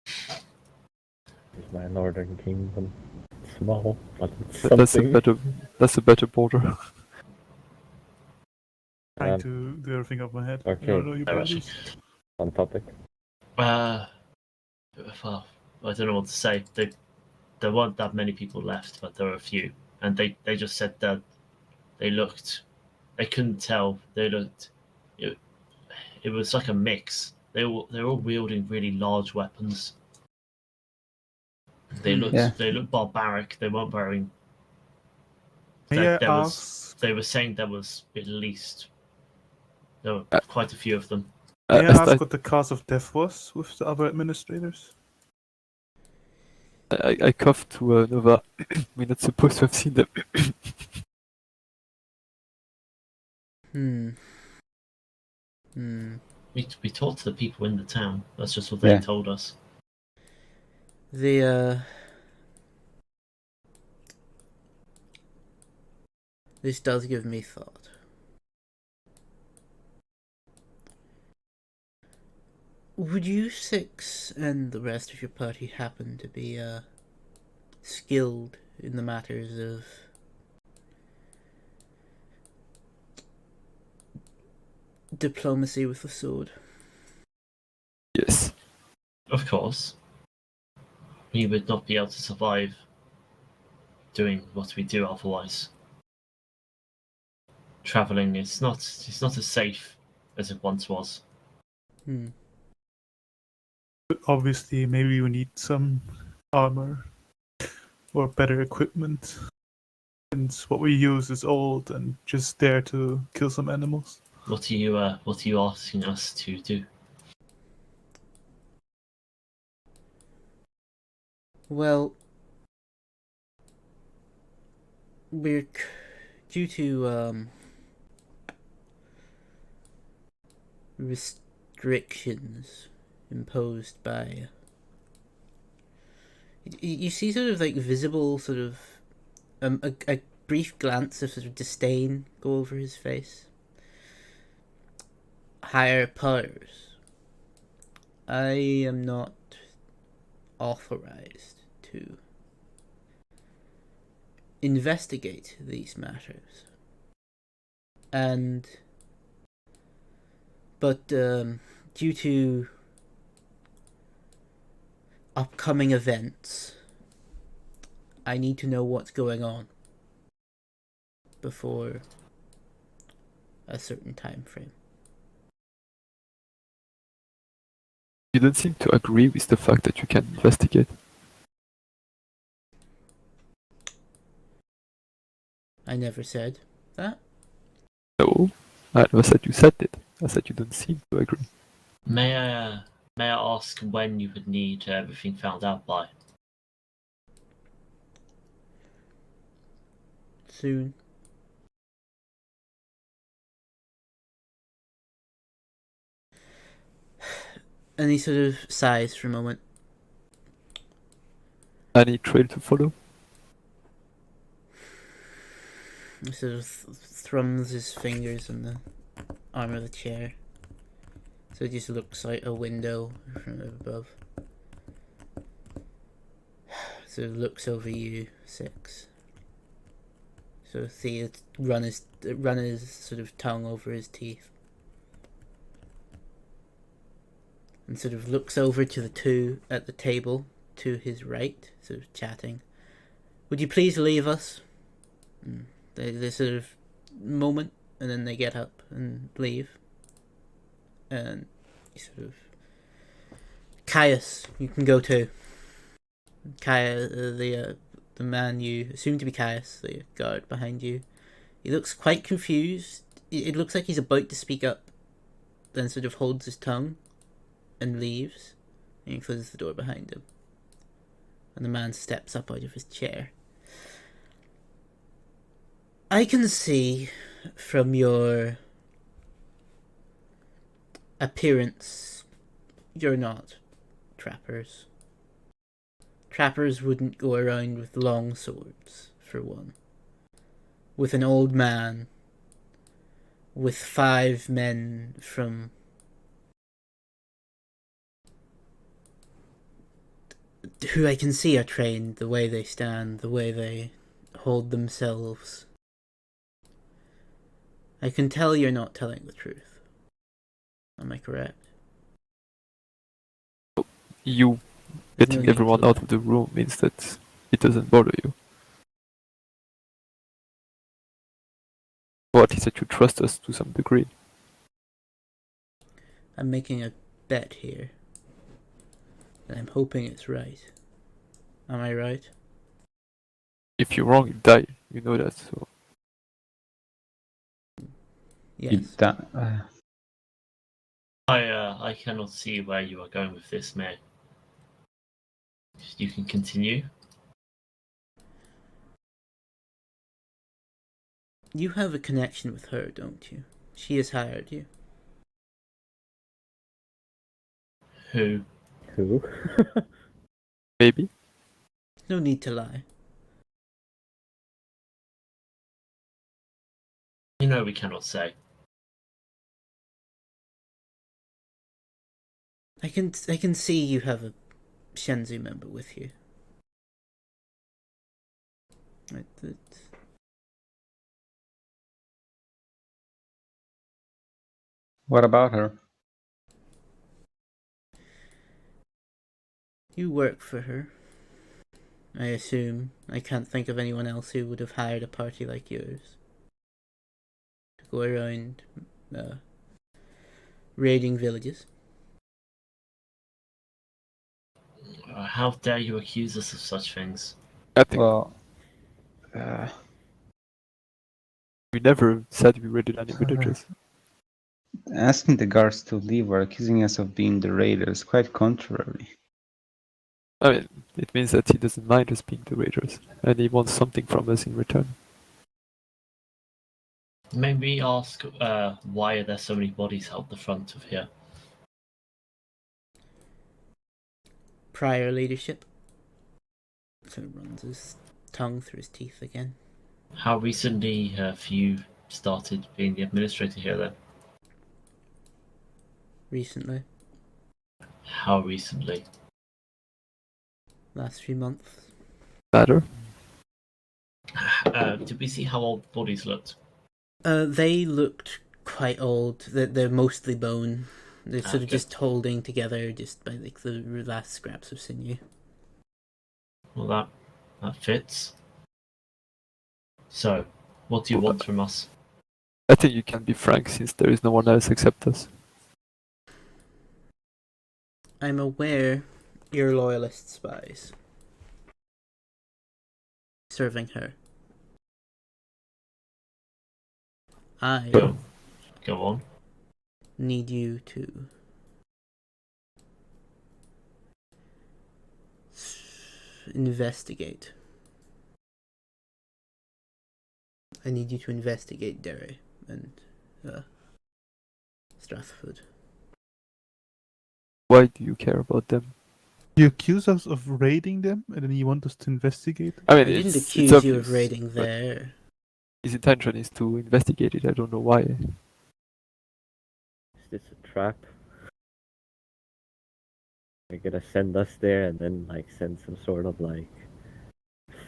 Is my northern kingdom small, but it's That's a something. better border. Trying to do everything off my head. Okay. I don't know your No, actually. borders. On topic. Well, I don't know what to say. There weren't that many people left, but there were a few, and they just said that they couldn't tell. It was like a mix. They were all wielding really large weapons. They looked barbaric. They weren't wearing. May I There was. ask? They were saying there was at least. There were quite a few of them. May I As ask what the cause of death was with the other administrators? I coughed to Nova. We're not supposed to have seen them. We talked to the people in the town. That's just what they told us. This does give me thought. Would you six and the rest of your party happen to be skilled in the matters of diplomacy with the sword? Yes. Of course. We would not be able to survive doing what we do otherwise. Travelling is not as safe as it once was. But obviously, maybe we need some armor or better equipment. And what we use is old and just there to kill some animals. What are you asking us to do? Well, we're due to restrictions imposed by. You see, sort of like visible, sort of a brief glance of sort of disdain go over his face. Higher powers. I am not authorized to investigate these matters. But due to upcoming events, I need to know what's going on before a certain time frame. You don't seem to agree with the fact that you can investigate. I never said that. No, I never said you said it. I said you don't seem to agree. May I ask when you would need everything found out by? Soon. And he sort of sighs for a moment. Any trail to follow? He sort of thrums his fingers on the arm of the chair. So it just looks like a window from above. So it looks over you, six. So Thea run his sort of tongue over his teeth. And sort of looks over to the two at the table to his right, sort of chatting. Would you please leave us? They sort of moment, and then they get up and leave. And he sort of... Caius, you can go too. Caius, the man you assume to be Caius, the guard behind you. He looks quite confused. It looks like he's about to speak up, then sort of holds his tongue and leaves, and he closes the door behind him. And the man steps up out of his chair. I can see from your appearance you're not trappers. Trappers wouldn't go around with long swords, for one. With an old man, with 5 men from who I can see are trained, the way they stand, the way they hold themselves. I can tell you're not telling the truth. Am I correct? You There's no getting need everyone to out lie. of the room means that it doesn't bother you. Or at least that you trust us to some degree. I'm making a bet here. And I'm hoping it's right. Am I right? If you're wrong, you die. You know that, so Yes. I cannot see where you are going with this, May. You can continue. You have a connection with her, don't you? She has hired you. Who? Who? maybe. No need to lie. You know we cannot say. I can see you have a Shenzi member with you. What about her? You work for her. I assume. I can't think of anyone else who would have hired a party like yours to go around raiding villages. How dare you accuse us of such things? I think Well, we never said we raided any villages. asking the guards to leave or accusing us of being the raiders, quite contrary. I mean, it means that he doesn't mind us being the raiders, and he wants something from us in return. Maybe ask why are there so many bodies out the front of here? Prior leadership. So he runs his tongue through his teeth again. How recently have you started being the administrator here then? Recently. How recently? Last few months. Matter? Did we see how old the bodies looked? They looked quite old. They're mostly bone. They're sort of Okay. just holding together just by like the last scraps of sinew. Well, that fits. So, what do you want from us? I think you can be frank since there is no one else except us. I'm aware you're loyalist spies. Serving her. I Go on. need you to investigate. I need you to investigate Derry and Strathford. Why do you care about them? You accuse us of raiding them, and then you want us to investigate? I I mean, didn't it's accuse obvious, you of raiding but there. his intention is to investigate it. I don't know why. Is this a trap? They're gonna send us there and then like send some sort of like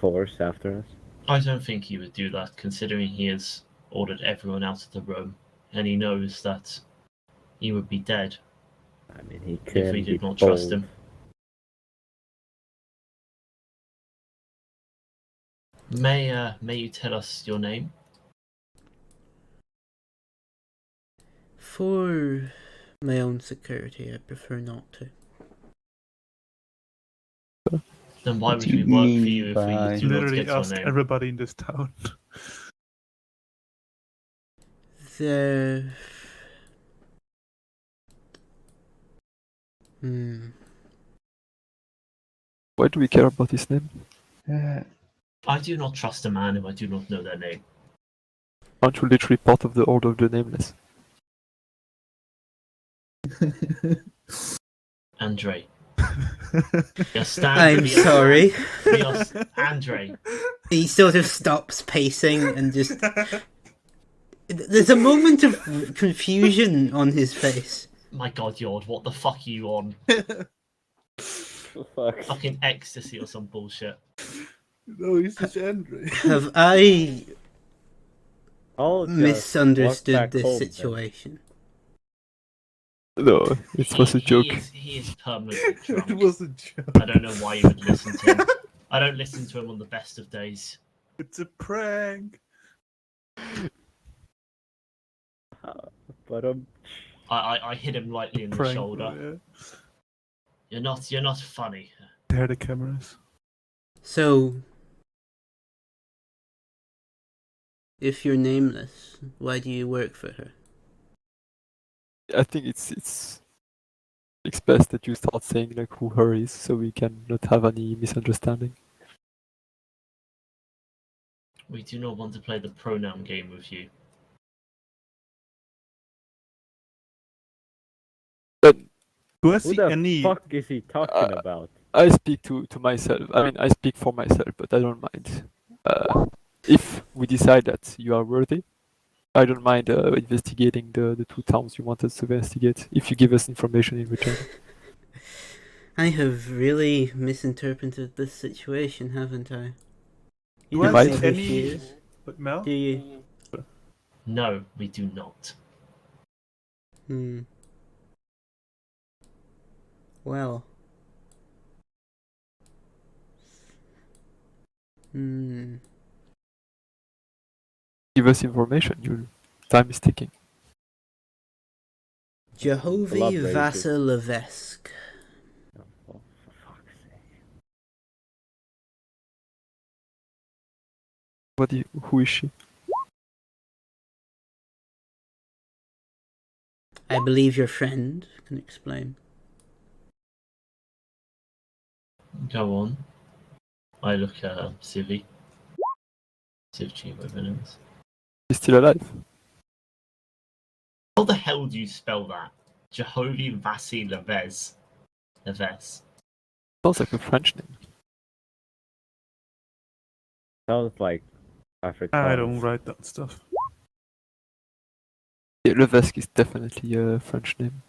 force after us? I don't think he would do that, considering he has ordered everyone out of the room, and he knows that he would be dead I mean, he if can we be did not trust bold. him. May you tell us your name? For my own security, I prefer not to. Then why What would do we you work for mean you if by- we do not Literally get your ask name? everybody in this town. The Why do we care about his name? Uh, I do not trust a man if I do not know their name. Aren't you literally part of the Order of the Nameless? Andre. I'm sorry. Andre. He sort of stops pacing and just. There's a moment of confusion on his face. My god, Yord, what the fuck are you on? Fuck. Fucking ecstasy or some bullshit. No, he's just Andre. Have I I'll just walk misunderstood back this home then. situation? No, it was a joke. He is permanently drunk. It was a joke. I don't know why you would listen to him. I don't listen to him on the best of days. It's a prank. But I hit him lightly in the Prank, shoulder. yeah. You're not funny. There are the cameras. So, if you're nameless, why do you work for her? I think it's best that you start saying like who her is, so we can not have any misunderstanding. We do not want to play the pronoun game with you. But Do I who see the any? fuck is he talking about? I speak to myself. I mean, I speak for myself, but I don't mind. If we decide that you are worthy, I don't mind investigating the two towns you want us to investigate, if you give us information in return. I have really misinterpreted this situation, haven't I? Do don't I know see who any? she is, But Mel? do you? No, we do not. Hmm. Well. Hmm. Give us information. Your time is ticking. Jehovah Collaboration. Vasilevesk. Oh, for fuck's sake. Who is she? I believe your friend can explain. Go on. I look at Civi. Civci, whatever it is. She's still alive. How the hell do you spell that? Jehovah Vasileves. Leves. Sounds like a French name. Sounds like African. I don't write that stuff. Yeah, Levesque is definitely a French name.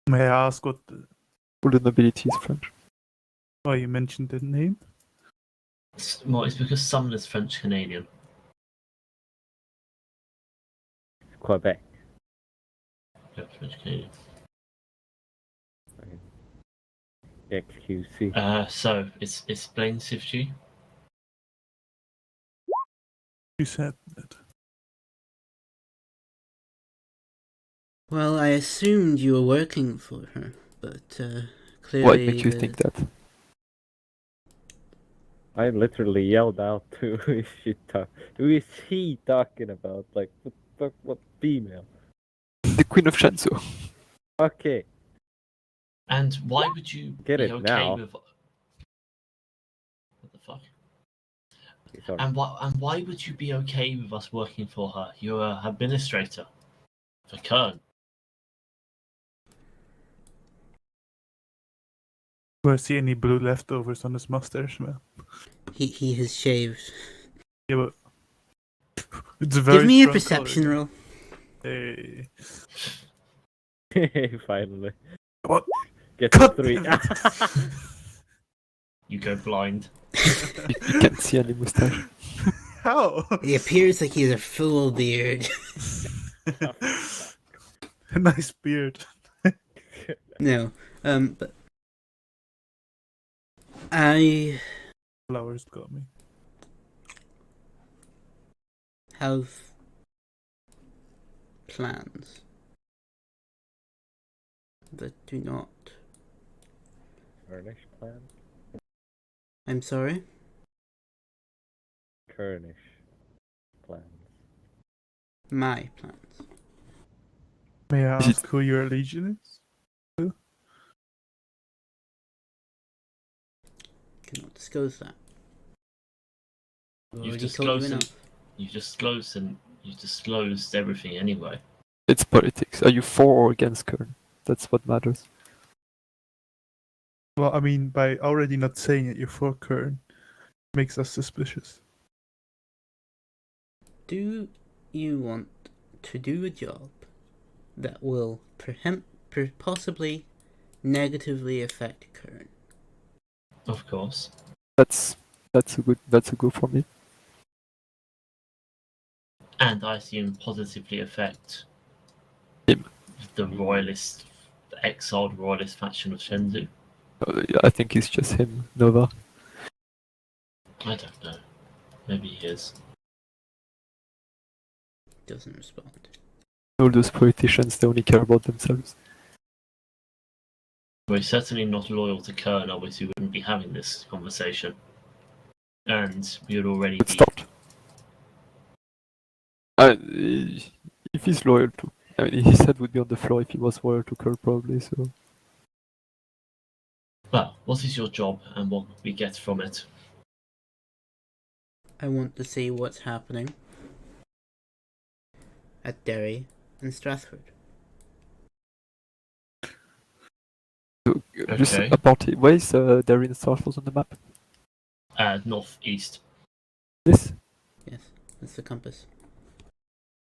May I ask what? All the nobility is French. Why you mentioned the name? Well, it's because Sumner's French Canadian. Quebec. Yeah, French Canadian. XQC. So it's explain Civci. You said that. Well, I assumed you were working for her, but clearly. What makes you think that? I literally yelled out to who is he talking about? Like what female? The Queen of Shanzhou. Okay. And why would you Get be it okay now. with? What the fuck? Okay, sorry. And why would you be okay with us working for her? You're an administrator for Kern. Do I see any blue leftovers on his mustache, Mel? He has shaved. Yeah, but it's a very Give me a strong perception color. roll. Hey. Finally. What? Get Cut! the 3. You go blind. You can't see any mustache. How? He appears like he has a full beard. A nice beard. No, but I Flowers got me. have plans that do not. Kernish plan? I'm sorry? Kernish plans. My plans. May I Is it- ask who your allegiance is? Cannot disclose that. I've You've already told you disclosed enough. you've disclosed everything anyway. It's politics. Are you for or against Kern? That's what matters. Well, I mean, by already not saying it, you're for Kern, makes us suspicious. Do you want to do a job that will possibly negatively affect Kern? Of course. That's a good for me. And I assume positively affect Him. the royalist, the exiled royalist faction of Shenzhou. I think it's just him, Nova. I don't know. Maybe he is. Doesn't respond. All those politicians, they only care about themselves. We're certainly not loyal to Kern, otherwise we wouldn't be having this conversation. And we would already Let's be. start. If he's loyal to, I mean, he said would be on the floor if he was loyal to Kern, probably. So Well, what is your job and what we get from it? I want to see what's happening at Derry and Strathford. just Okay. about it. Where is Darien Starfalls on the map? Northeast. This? Yes, that's the compass.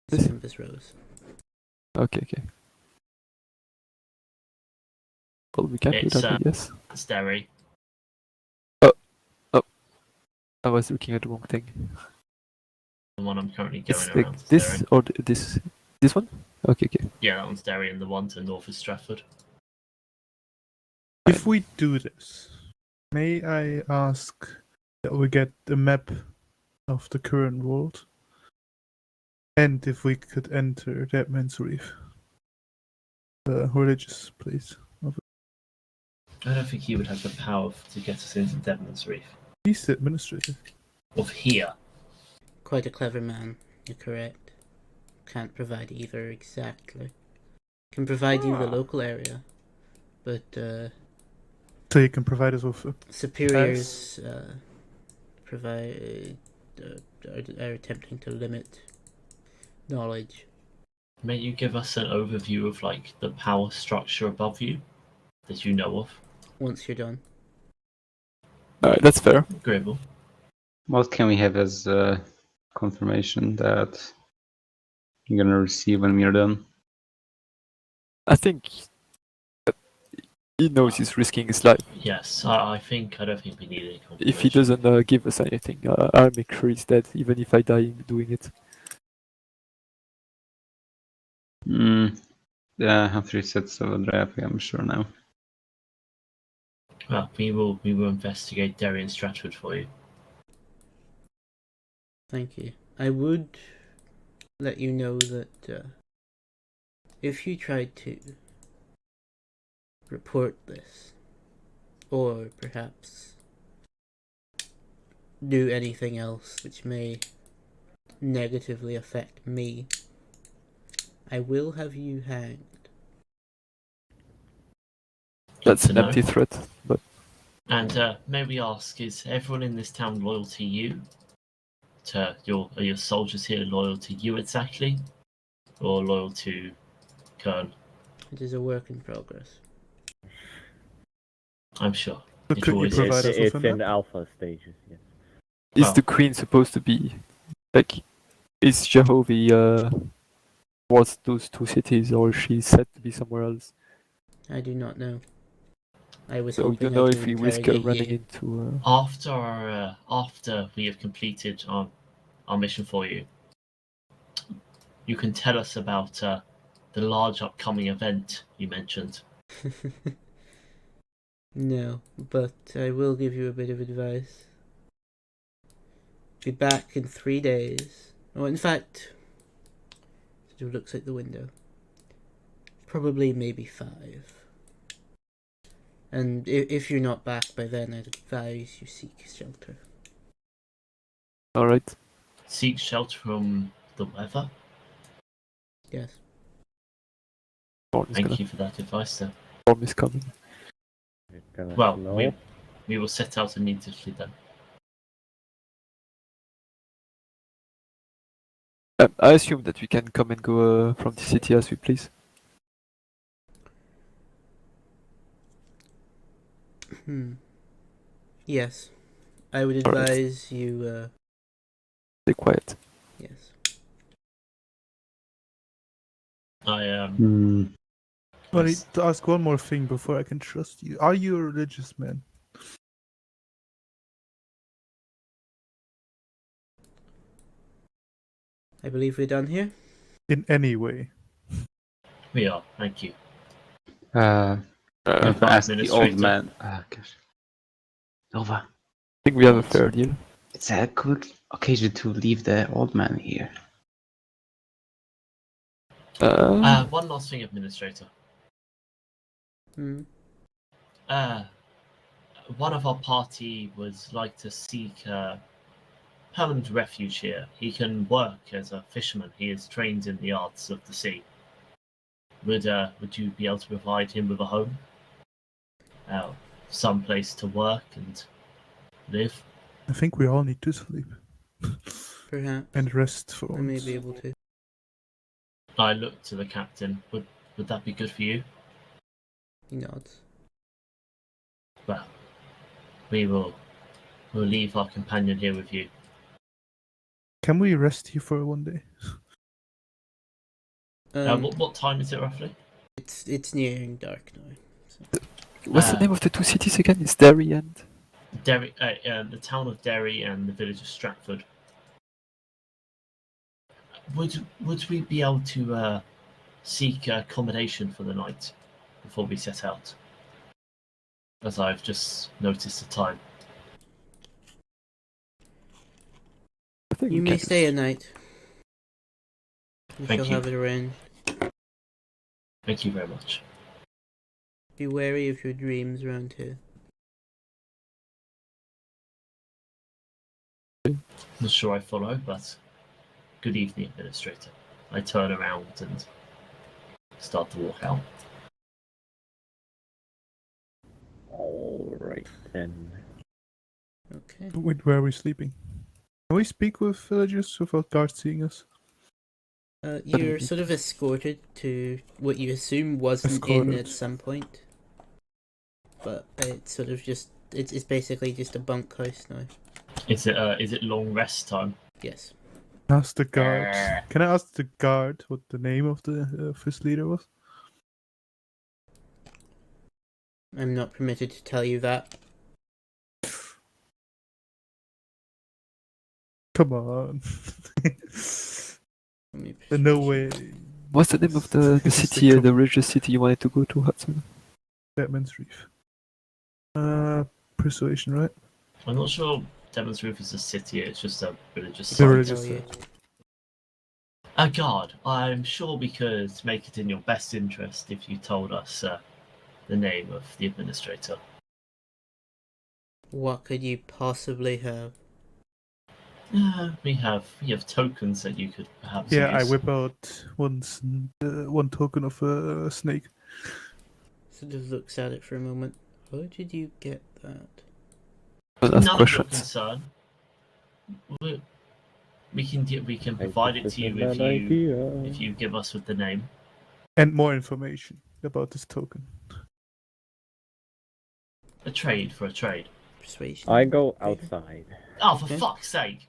This? It's the compass rose. Okay. Well, we can do It's, that, I guess. It's Derry. I was looking at the wrong thing. The one I'm currently It's going around. like is this Derry. or this one? Okay. Yeah, that one's Derry, and the one to north is Stratford. If we do this, may I ask that we get the map of the current world? And if we could enter Dead Man's Reef, the religious place of it. I don't think he would have the power to get us into Deadman's Reef. He's the administrator. Of here. Quite a clever man, you're correct. Can't provide either exactly. Can provide you the local area, but So you can provide us with superiors provide are attempting to limit knowledge. May you give us an overview of like the power structure above you that you know of? Once you're done, Alright, that's fair. Agreeable. What can we have as confirmation that you're gonna receive when we're done? I think that he knows he's risking his life. Yes, I don't think we need any confirmation. If he doesn't give us anything, I'll make sure he's dead, even if I die doing it. Yeah, after he sets over drafting, I'm sure now. Well, we will investigate Derry and Stratford for you. thank you. I would let you know that if you tried to report this, or perhaps do anything else which may negatively affect me, I will have you hanged. That's to an know. empty threat, but And may we ask, is everyone in this town loyal to you? Are your soldiers here loyal to you exactly? Or loyal to Kern? It is a work in progress. I'm sure. So It could you always provide is. us with It's a in map? alpha stages, yes. is Well- the queen supposed to be like? Is Jehovah towards those two cities, or is she said to be somewhere else? I do not know. I was So we hoping don't know I if could we risk interrogate running you. into. After we have completed our mission for you, you can tell us about the large upcoming event you mentioned. No, but I will give you a bit of advice. Be back in 3 days. Oh, in fact, it looks out the window. Probably maybe 5. And if you're not back by then, I'd advise you seek shelter. All right. Seek shelter from the weather. Yes. Storm is Thank you for that advice, sir. Storm is coming. It's gonna Well, snow. we will set out immediately then. I assume that we can come and go from the city as we please. Yes. I would Alright. advise you, Stay quiet. yes. I I need to ask one more thing before I can trust you. Are you a religious man? I believe we're done here. In any way? we are. Thank you. I'm I gonna ask the old Administrator. man. Gosh. Nova, think we have a What? fair deal. it's a good occasion to leave the old man here. One last thing, Administrator. Hmm. One of our party would like to seek permanent refuge here. He can work as a fisherman. He is trained in the arts of the sea. Would you be able to provide him with a home? Some place to work and live? I think we all need to sleep Perhaps. and rest for I may once. be able to. I look to the captain. Would that be good for you? He nods. Well, we'll leave our companion here with you. Can we rest here for one day? What time is it roughly? It's nearing dark now. So. What's the name of the two cities again? It's Derry and... Derry, the town of Derry and the village of Stratford. Would we be able to seek accommodation for the night before we set out? As I've just noticed the time. I think You we may can stay a night. We Thank shall you. have it arranged. Thank you very much. Be wary of your dreams around here. Not sure I follow, but good evening, Administrator. I turn around and start to walk out. Alright then. Okay. Where are we sleeping? Can we speak with villagers without guards seeing us? You're sort of escorted to what you assume was an inn Escorted. at some point. But it's sort of just... It's basically just a bunkhouse now. Is it long rest time? Yes. Ask the guard. Can I ask the guard what the name of the first leader was? I'm not permitted to tell you that. Come on. Let me No way. What's the name of the city, the religious city you wanted to go to, Hudson? Deadman's Reef. Persuasion, right? I'm not sure Demon's Roof is a city, it's just a religious The site. religious tell you. site. A guard, I'm sure we could make it in your best interest if you told us the name of the administrator. What could you possibly have? We have tokens that you could perhaps Yeah, I use. whip out one token of a snake. Sort of looks at it for a moment. How did you get that? Don't ask None of your questions. concern. We can I provide it just to you had if an you idea. give us with the name. And more information about this token. A trade for a trade. Persuasion? I go outside. Oh, for Okay. fuck's sake!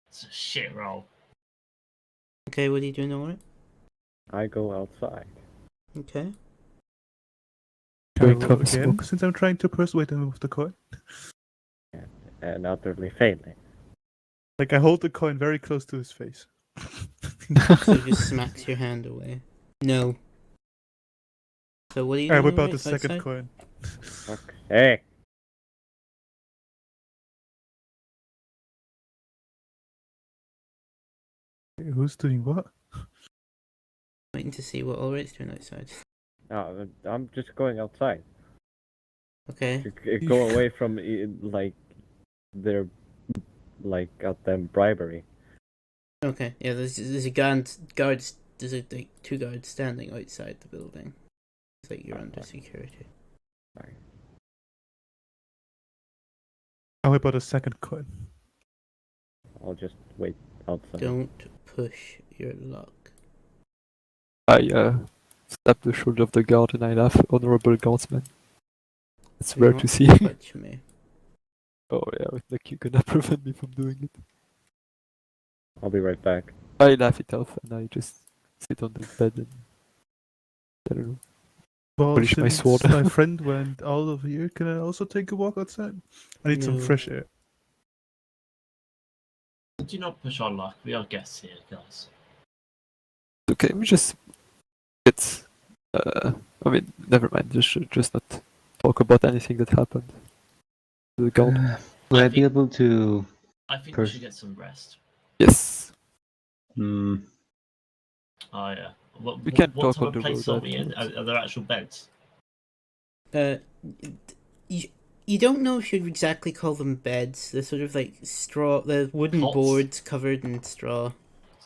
It's a shit roll. Okay, what are you doing over it? I go outside. Okay. Can I Going to roll have a again smoke. since I'm trying to persuade them with the coin? And utterly failing. Like I hold the coin very close to his face. So just smacks your hand away. No. So what are you I doing whip over out it? the second Outside? coin. Okay. Who's doing what? Waiting to see what Ulrich's doing outside. No, I'm just going outside. Okay. To go away from like their goddamn bribery. Okay. Yeah, there's a guards. There's like 2 guards standing outside the building. It's like you're under security. Sorry. I whip out a second coin. I'll just wait outside. Don't push your luck. I slap the shoulder of the guard and I laugh. Honorable guardsman. It's rare Not to see. touch me. Oh yeah, like you're gonna prevent me from doing it. I'll be right back. I laugh it off and I just sit on the bed and I don't know. Well, Polish my since sword. my friend went out of here, can I also take a walk outside? I need some No. fresh air. Do not push our luck. We are guests here, guys. Okay, we just get. I mean, never mind. Just not talk about anything that happened to the guard. Would I I be think- able to? I think we Pers- should get some rest. Yes. Hmm. Oh yeah. We can what talk type on of the place road are we in? afterwards. Are there actual beds? You don't know if you'd exactly call them beds. They're sort of like straw. They're wooden Cots. boards covered in straw.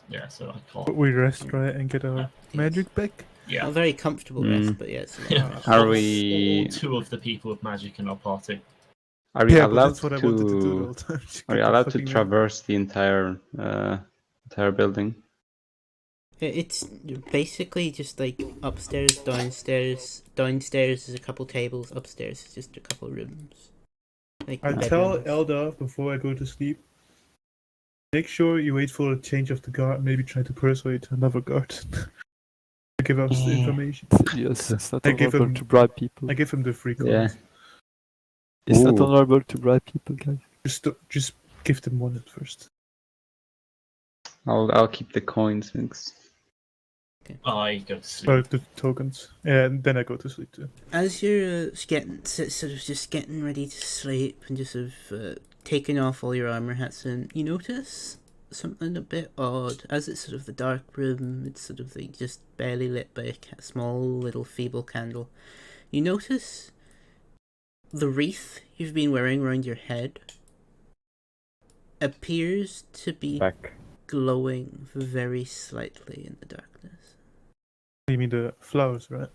Yeah, so I But can't. we rest, right, and get our Yes. magic back? Yeah. Not a very comfortable rest, but yeah, it's a Yeah. lot. Are All- we- all two of the people with magic in our party? Are we Yeah, but allowed that's what I wanted to do the whole to? time. Just Are we get the allowed to fucking magic. traverse the entire building? It's basically just like upstairs, downstairs. Downstairs is a couple tables. Upstairs is just a couple rooms. Like I tell bedrooms. Elda before I go to sleep. Make sure you wait for a change of the guard. Maybe try to persuade another guard to give us the information. Yes, it's not I give honorable him- to bribe people. I give him the free Yeah. coins. It's not Ooh. honorable to bribe people, guys. Just give them one at first. I'll keep the coins, thanks. I go to sleep. Or the tokens. And then I go to sleep too. As you're sort of just getting ready to sleep and just sort of taking off all your armor hats, and you notice something a bit odd. As it's sort of the dark room, it's sort of like just barely lit by a small little feeble candle. You notice the wreath you've been wearing around your head appears to be Back. glowing very slightly in the darkness. You mean the flowers, right?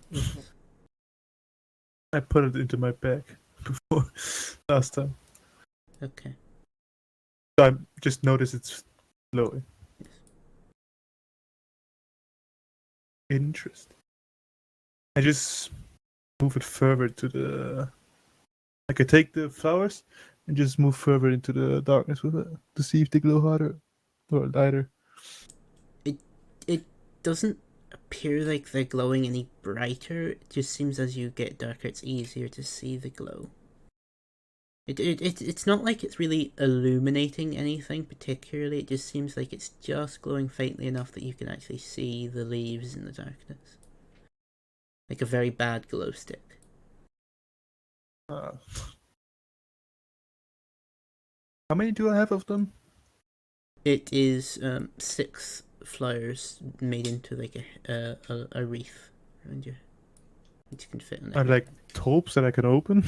I put it into my bag before last time. Okay. So I just noticed it's glowing. Interesting. I just move it further to the. I could take the flowers and just move further into the darkness with it to see if they glow harder or lighter. It doesn't appear like they're glowing any brighter. It just seems as you get darker, it's easier to see the glow. It's not like it's really illuminating anything particularly. It just seems like it's just glowing faintly enough that you can actually see the leaves in the darkness. Like a very bad glow stick. How many do I have of them? It is 6 flowers made into like a wreath around you, which can fit on Are it. like taupes that I can open?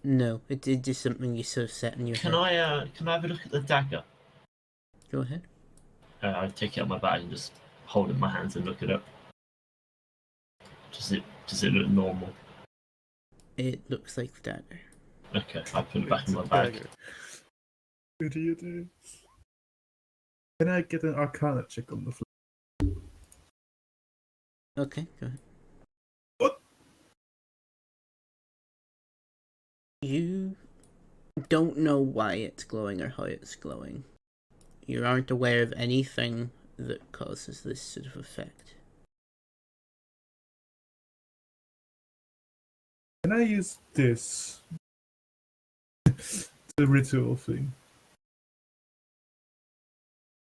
No, it's just something you sort of set in your Can head. I have a look at the dagger? Go ahead. I take it out of my bag and just hold it in my hands and look it up. Does it look normal? It looks like the dagger. Okay, I put it back in my bag. Idiot. Can I get an Arcana check on the floor? Okay, go ahead. What? You don't know why it's glowing or how it's glowing. You aren't aware of anything that causes this sort of effect. Can I use this? The ritual thing.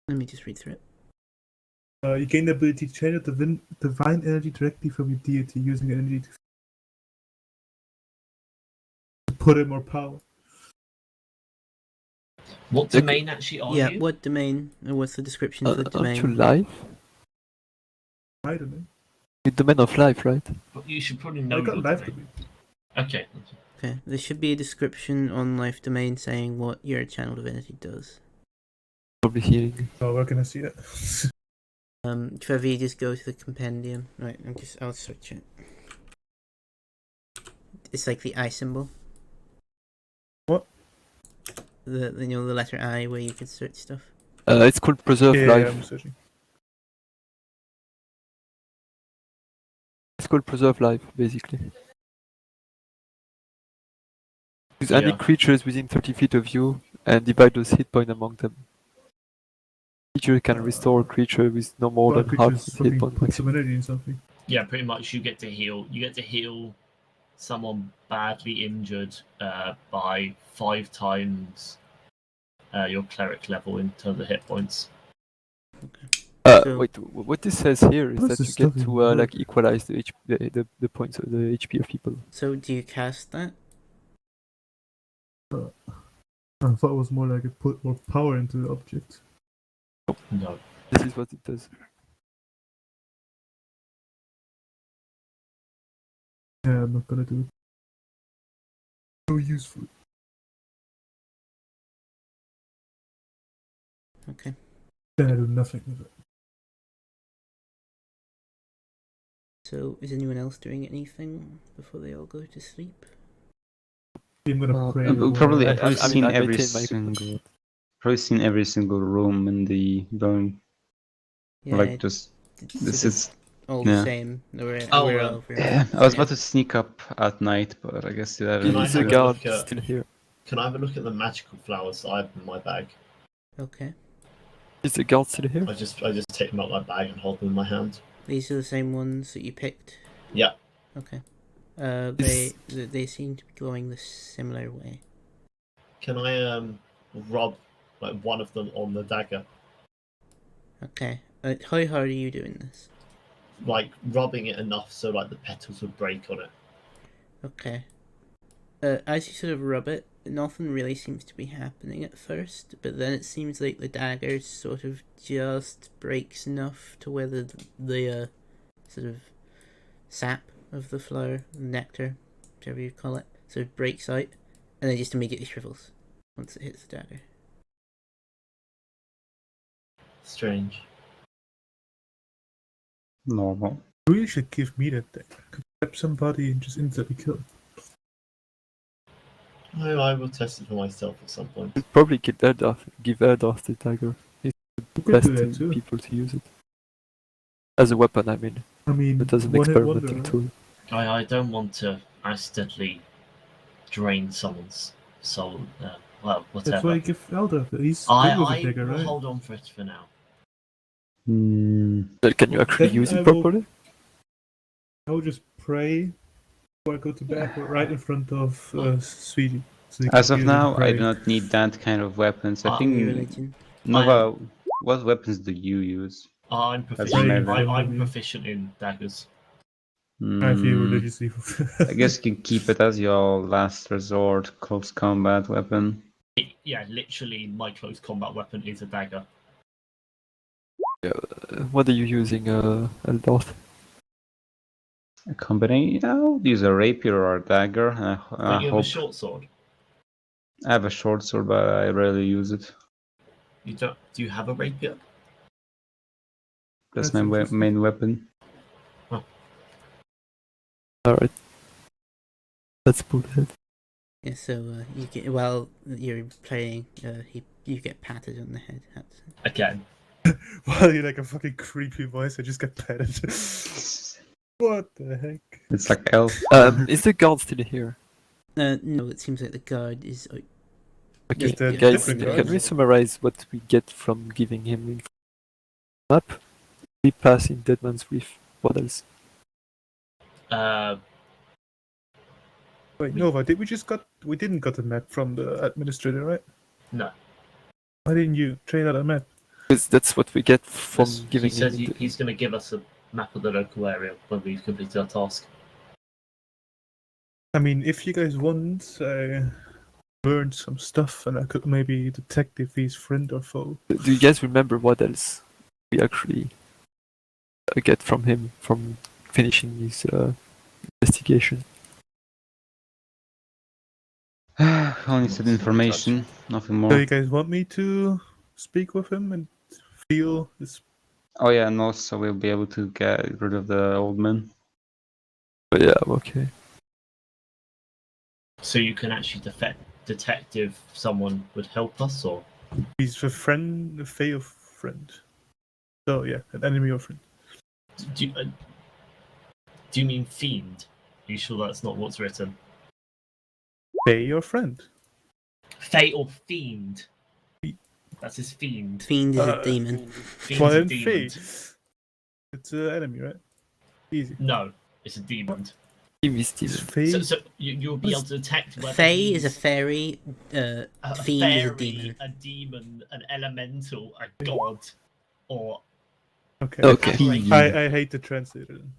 Let me just read through it. You gain the ability to channel divine energy directly from your deity using energy to put in more power. What Okay. domain actually are Yeah, you? what domain? And what's the description for the Aren't you domain? live? I don't know. The domain of life, right? But you should probably know I got your life to domain. be. Okay. Okay, there should be a description on Life Domain saying what your channel divinity does. Probably healing. Oh, where can I see it? Trevor, you just go to the compendium. Right, I'll search it. It's like the I symbol. What? The letter I where you can search stuff. It's called Preserve Yeah, Life. I'm searching. It's called Preserve Life, basically. Use any Yeah. creatures within 30 feet of you and divide those hit points among them. Creature can restore a creature with no more Well, than half creatures its hit fucking point put some maximum. energy in something. Yeah, pretty much. You get to heal. You get to heal someone badly injured by 5 times your cleric level in terms of hit points. So- Wait, what this says here is How does that this you get stuff even to work? like equalize the points of the HP of people. So do you cast that? I thought it was more like it put more power into the object. No. This is what it does. Yeah, I'm not gonna do it. So useful. Okay. Then I do nothing with it. So is anyone else doing anything before they all go to sleep? I'm gonna pray. I've probably I- I've probably I mean, seen I every maintain my single probably seen every single room in the building. Yeah, Like just it's this sort of is all yeah. the same. We're Oh, all Yeah, I was about to sneak up at night, but I guess that Can I Is the have a guard look at- still here? Can I have a look at the magical flowers that I have in my bag? Okay. Is the guard still here? I just take them out of my bag and hold them in my hand. These are the same ones that you picked. Yeah. Okay. They seem to be going the similar way. Can I rub like one of them on the dagger? Okay. How hard are you doing this? Like rubbing it enough so like the petals would break on it. Okay. As you sort of rub it, nothing really seems to be happening at first, but then it seems like the dagger sort of just breaks enough to where the sort of sap of the flower, nectar, whatever you call it, sort of breaks out, and then just immediately shrivels once it hits the dagger. Strange. normal. You really should give me that thing. I could grab somebody and just instantly kill them. I will test it for myself at some point. You'd probably give Erdoth the dagger. He's You the could best do that too. people to use it. As a weapon, I mean. I mean, But as an one hit experimental wonder, tool. I don't want to accidentally drain someone's soul. Well, That's whatever. why I give Elder. He's good with a I dagger, will right? hold on for it for now. But can you actually Then use I it will- properly? I will just pray before I go to bed, right in front of Sweetie. So As of you now, I pray. do not need that kind of weapons. I Ah, Your think religion. Nova, what weapons do you use? I'm That's proficient. melee. I'm proficient in daggers. I feel Mm, religiously. I guess you can keep it as your last resort, close combat weapon. Yeah, literally, my close combat weapon is a dagger. What are you using, Eldoth? A combination. I'll use a rapier or a dagger. I Don't you have a hope short sword? I have a short sword, but I rarely use it. You don't? Do you have a rapier? That's That's my interesting. main weapon. Alright. Let's pull ahead. Yeah. So you get while you're playing, you get patted on the head. Again. Well, you're like a fucking creepy voice. I just got petted. What the heck? It's like elf. Is the guard still here? No, it seems like the guard is out. Okay, Is there guys, different can guards? we summarize what we get from giving him map? We pass in Dead Man's Reef. What else? Wait, Nova, we didn't got a map from the administrator, right? No. Why didn't you trade out a map? Because that's what we get from He giving says him. he's going to give us a map of the local area when we've completed our task. I mean, if you guys want, I learned some stuff and I could maybe detect if he's friend or foe. Do you guys remember what else we actually get from him from finishing his investigation? Only said information, nothing So more. you guys want me to speak with him and feel his... Oh yeah, and also we'll be able to get rid of the old man. But yeah, okay. So you can actually detect if someone would help us, or He's a friend, a fae of friend. So yeah, an enemy or friend. Do you mean fiend? Are you sure that's not what's written? Fae or friend. Fae or fiend? That's his fiend. Fiend is a demon. Fiend's Well, a then demon. fae. It's an enemy, right? Easy. No, it's a demon. Team is It's demon. fae. So you'll be able to detect whether Fae he's is a fairy. a Fiend is a fairy, demon. a demon, an elemental, a god, or Okay. Okay. I hate the translator then.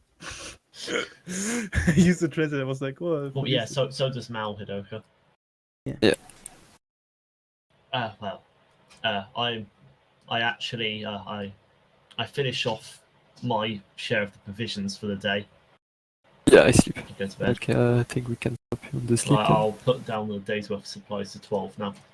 I used the translator. I was like, well. well, yeah. So does Mal Hidoka. Yeah. I actually I finish off my share of the provisions for the day. Yeah, I sleep. I go to bed. Okay, I think we can stop you on the sleep. I'll put down the day's worth of supplies to 12 now.